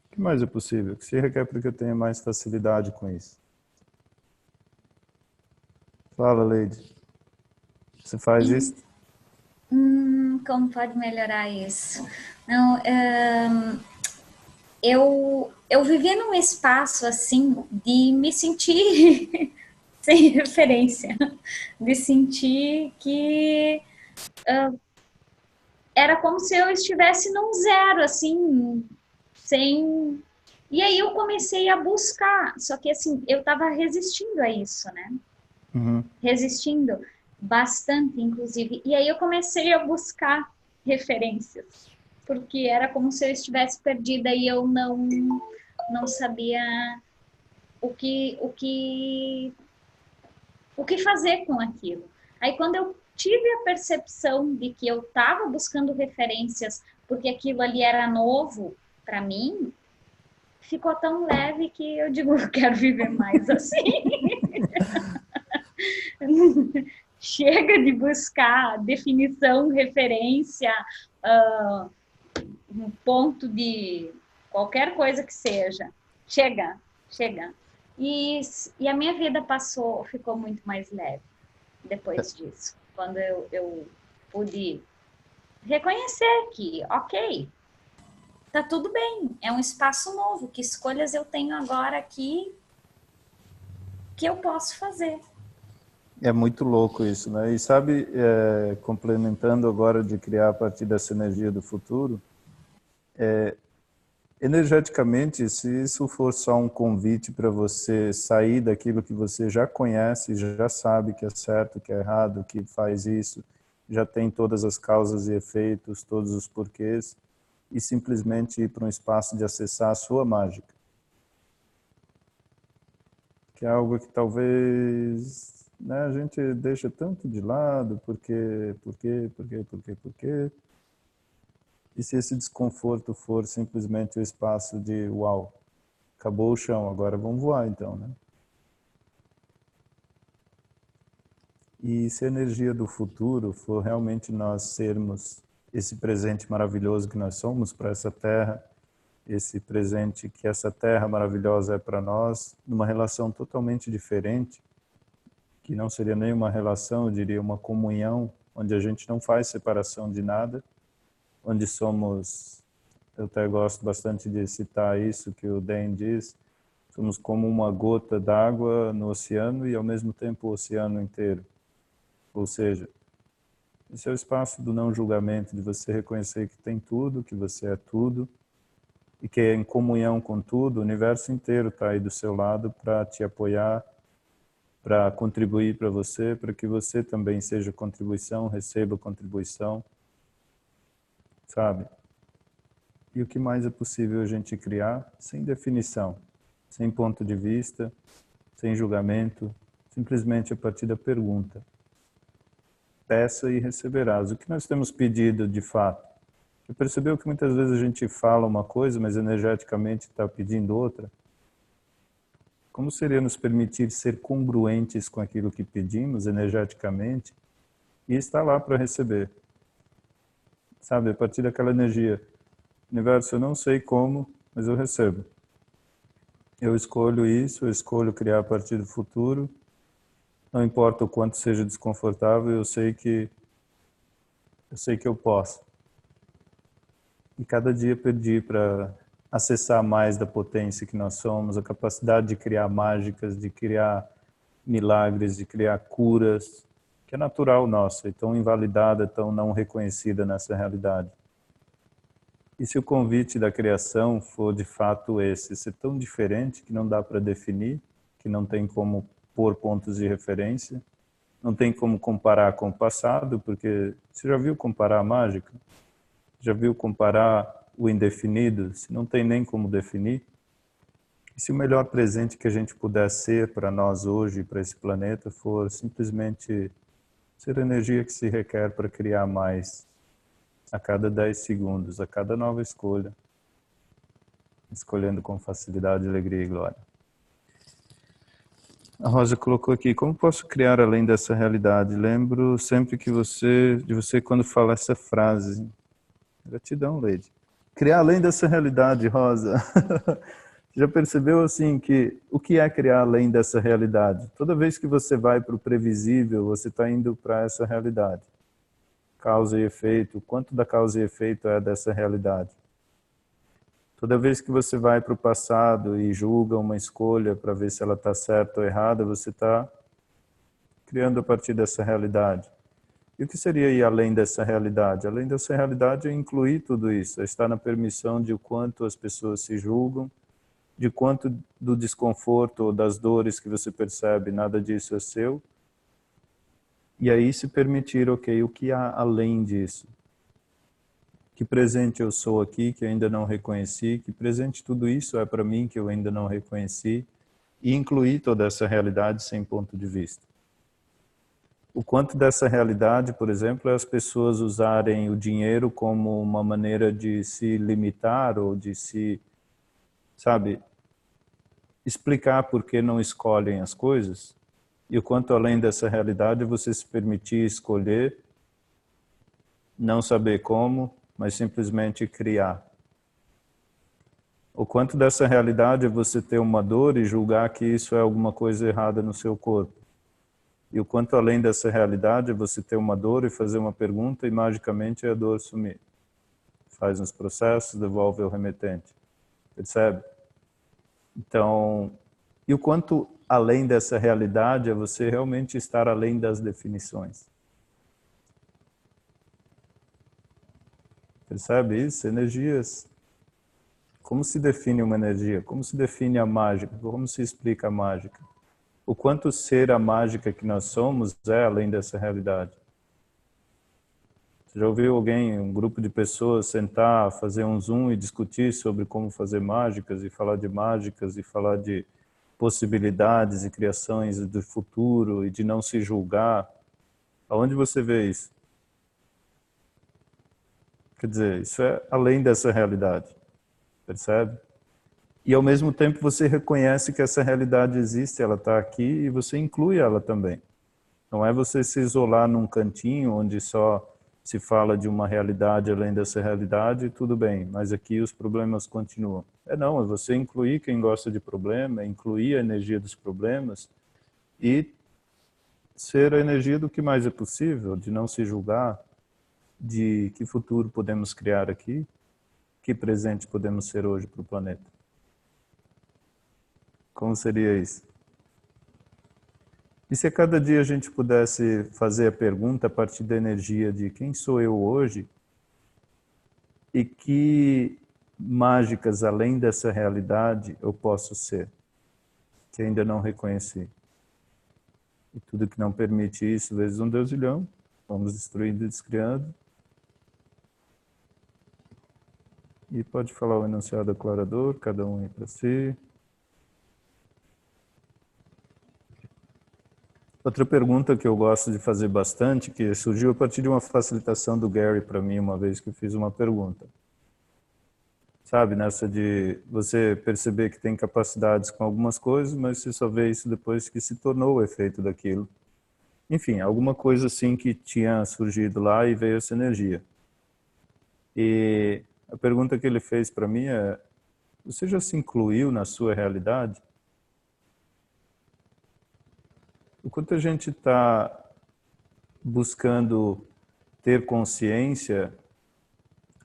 que mais é possível? O que se requer para que eu tenha mais facilidade com isso? Fala, Lady. Você faz isso? Como pode melhorar isso? Não, eu vivi num espaço assim de me sentir sem referência, de sentir que era como se eu estivesse num zero, assim, sem. E aí eu comecei a buscar, só que assim, eu estava resistindo a isso, né? Resistindo bastante, inclusive. E aí eu comecei a buscar referências, porque era como se eu estivesse perdida e eu não sabia o que o que fazer com aquilo. Aí quando eu tive a percepção de que eu estava buscando referências porque aquilo ali era novo para mim, ficou tão leve que eu digo, eu quero viver mais assim. Chega de buscar definição, referência, um ponto de qualquer coisa que seja. Chega. E a minha vida ficou muito mais leve depois disso. Quando eu pude reconhecer que, ok, tá tudo bem, é um espaço novo, que escolhas eu tenho agora aqui que eu posso fazer. É muito louco isso, né? E sabe, complementando agora de criar a partir dessa energia do futuro, energeticamente, se isso for só um convite para você sair daquilo que você já conhece, já sabe que é certo, que é errado, que faz isso, já tem todas as causas e efeitos, todos os porquês, e simplesmente ir para um espaço de acessar a sua mágica. Que é algo que talvez, né, a gente deixa tanto de lado, por quê? E se esse desconforto for simplesmente o espaço de, uau, acabou o chão, agora vamos voar então, né? E se a energia do futuro for realmente nós sermos esse presente maravilhoso que nós somos para essa Terra, esse presente que essa Terra maravilhosa é para nós, numa relação totalmente diferente, que não seria nem uma relação, eu diria uma comunhão, onde a gente não faz separação de nada, onde somos, eu até gosto bastante de citar isso que o Dan diz, somos como uma gota d'água no oceano e ao mesmo tempo o oceano inteiro. Ou seja, esse é o espaço do não julgamento, de você reconhecer que tem tudo, que você é tudo, e que é em comunhão com tudo, o universo inteiro está aí do seu lado para te apoiar, para contribuir para você, para que você também seja contribuição, receba contribuição, sabe? E o que mais é possível a gente criar sem definição, sem ponto de vista, sem julgamento, simplesmente a partir da pergunta. Peça e receberás. O que nós temos pedido de fato? Você percebeu que muitas vezes a gente fala uma coisa, mas energeticamente está pedindo outra? Como seria nos permitir ser congruentes com aquilo que pedimos energeticamente e estar lá para receber? Sabe, a partir daquela energia. Universo, eu não sei como, mas eu recebo. Eu escolho isso, eu escolho criar a partir do futuro. Não importa o quanto seja desconfortável, eu sei que eu posso. E cada dia pedir para acessar mais da potência que nós somos, a capacidade de criar mágicas, de criar milagres, de criar curas, que é natural nossa, e tão invalidada, tão não reconhecida nessa realidade. E se o convite da criação for de fato esse, ser tão diferente que não dá para definir, que não tem como pôr pontos de referência, não tem como comparar com o passado, porque você já viu comparar a mágica? Já viu comparar o indefinido? Se não tem nem como definir? E se o melhor presente que a gente puder ser para nós hoje, para esse planeta, for simplesmente ser a energia que se requer para criar mais a cada 10 segundos, a cada nova escolha, escolhendo com facilidade, alegria e glória. A Rosa colocou aqui, como posso criar além dessa realidade? Lembro sempre que de você quando fala essa frase. Gratidão, Lady. Criar além dessa realidade, Rosa. Já percebeu assim que o que é criar além dessa realidade? Toda vez que você vai para o previsível, você está indo para essa realidade. Causa e efeito, quanto da causa e efeito é dessa realidade? Toda vez que você vai para o passado e julga uma escolha para ver se ela está certa ou errada, você está criando a partir dessa realidade. E o que seria ir além dessa realidade? Além dessa realidade é incluir tudo isso, é estar na permissão de o quanto as pessoas se julgam, de quanto do desconforto ou das dores que você percebe, nada disso é seu. E aí se permitir, ok, o que há além disso? Que presente eu sou aqui que eu ainda não reconheci? Que presente tudo isso é para mim que eu ainda não reconheci? E incluir toda essa realidade sem ponto de vista. O quanto dessa realidade, por exemplo, é as pessoas usarem o dinheiro como uma maneira de se limitar ou de se, sabe, explicar por que não escolhem as coisas. E o quanto além dessa realidade você se permitir escolher, não saber como, mas simplesmente criar. O quanto dessa realidade é você ter uma dor e julgar que isso é alguma coisa errada no seu corpo. E o quanto além dessa realidade é você ter uma dor e fazer uma pergunta e magicamente a dor sumir. Faz uns processos, devolve ao remetente. Percebe? Então, e o quanto além dessa realidade é você realmente estar além das definições. Percebe isso? Energias. Como se define uma energia? Como se define a mágica? Como se explica a mágica? O quanto ser a mágica que nós somos é além dessa realidade. Você já ouviu alguém, um grupo de pessoas, sentar, fazer um Zoom e discutir sobre como fazer mágicas e falar de possibilidades e criações do futuro e de não se julgar? Aonde você vê isso? Quer dizer, isso é além dessa realidade. Percebe? E ao mesmo tempo você reconhece que essa realidade existe, ela está aqui e você inclui ela também. Não é você se isolar num cantinho onde só se fala de uma realidade além dessa realidade, tudo bem, mas aqui os problemas continuam. Não, é você incluir quem gosta de problema, incluir a energia dos problemas e ser a energia do que mais é possível, de não se julgar, de que futuro podemos criar aqui, que presente podemos ser hoje para o planeta. Como seria isso? E se a cada dia a gente pudesse fazer a pergunta a partir da energia de quem sou eu hoje e que mágicas além dessa realidade eu posso ser, que ainda não reconheci. E tudo que não permite isso, vezes 1 deusilhão, vamos destruindo e descriando. E pode falar o enunciado aclarador, cada um aí para si. Outra pergunta que eu gosto de fazer bastante, que surgiu a partir de uma facilitação do Gary para mim, uma vez que eu fiz uma pergunta. Sabe, nessa de você perceber que tem capacidades com algumas coisas, mas você só vê isso depois que se tornou o efeito daquilo. Enfim, alguma coisa assim que tinha surgido lá e veio essa energia. E a pergunta que ele fez para mim é: você já se incluiu na sua realidade? O quanto a gente está buscando ter consciência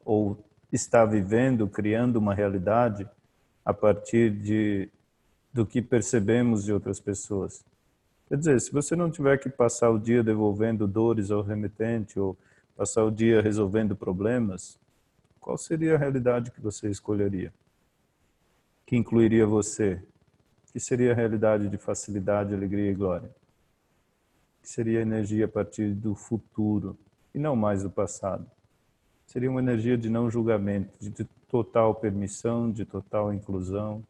ou está vivendo, criando uma realidade a partir do que percebemos de outras pessoas. Quer dizer, se você não tiver que passar o dia devolvendo dores ao remetente ou passar o dia resolvendo problemas, qual seria a realidade que você escolheria? Que incluiria você? Que seria a realidade de facilidade, alegria e glória? Que seria a energia a partir do futuro e não mais do passado? Seria uma energia de não julgamento, de total permissão, de total inclusão.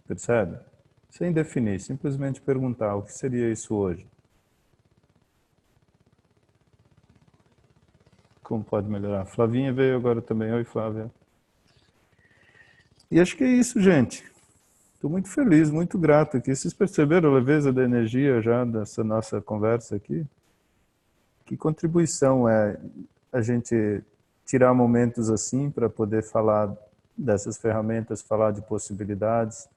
Percebe? Sem definir, simplesmente perguntar o que seria isso hoje. Como pode melhorar? Flavinha veio agora também. Oi, Flávia. E acho que é isso, gente. Estou muito feliz, muito grato aqui. Vocês perceberam a leveza da energia já dessa nossa conversa aqui? Que contribuição é a gente tirar momentos assim para poder falar dessas ferramentas, falar de possibilidades,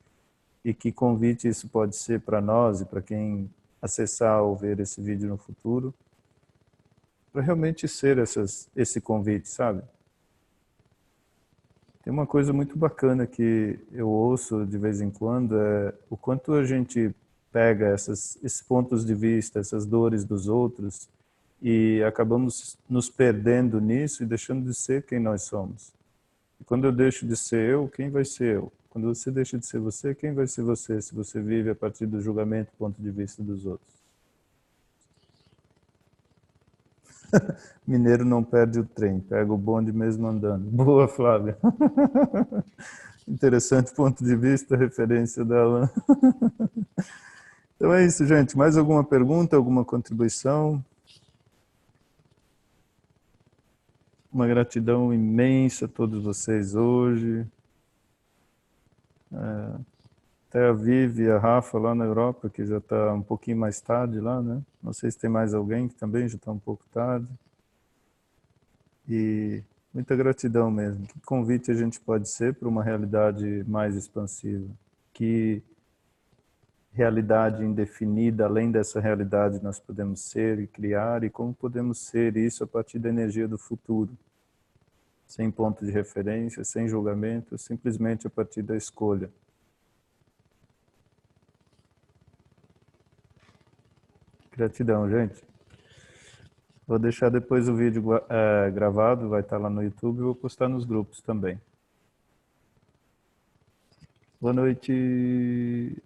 e que convite isso pode ser para nós e para quem acessar ou ver esse vídeo no futuro, para realmente ser esse convite, sabe? Tem uma coisa muito bacana que eu ouço de vez em quando, é o quanto a gente pega esses pontos de vista, essas dores dos outros, e acabamos nos perdendo nisso e deixando de ser quem nós somos. E quando eu deixo de ser eu, quem vai ser eu? Quando você deixa de ser você, quem vai ser você, se você vive a partir do julgamento, ponto de vista dos outros? Mineiro não perde o trem, pega o bonde mesmo andando. Boa, Flávia. Interessante ponto de vista, referência dela. Então é isso, gente. Mais alguma pergunta, alguma contribuição? Uma gratidão imensa a todos vocês hoje. Até a Vivi e a Rafa lá na Europa, que já está um pouquinho mais tarde lá, né? Não sei se tem mais alguém que também já está um pouco tarde. E muita gratidão mesmo. Que convite a gente pode ser para uma realidade mais expansiva? Que realidade indefinida, além dessa realidade, nós podemos ser e criar, e como podemos ser isso a partir da energia do futuro? Sem ponto de referência, sem julgamento, simplesmente a partir da escolha. Gratidão, gente. Vou deixar depois o vídeo gravado, vai estar lá no YouTube e vou postar nos grupos também. Boa noite.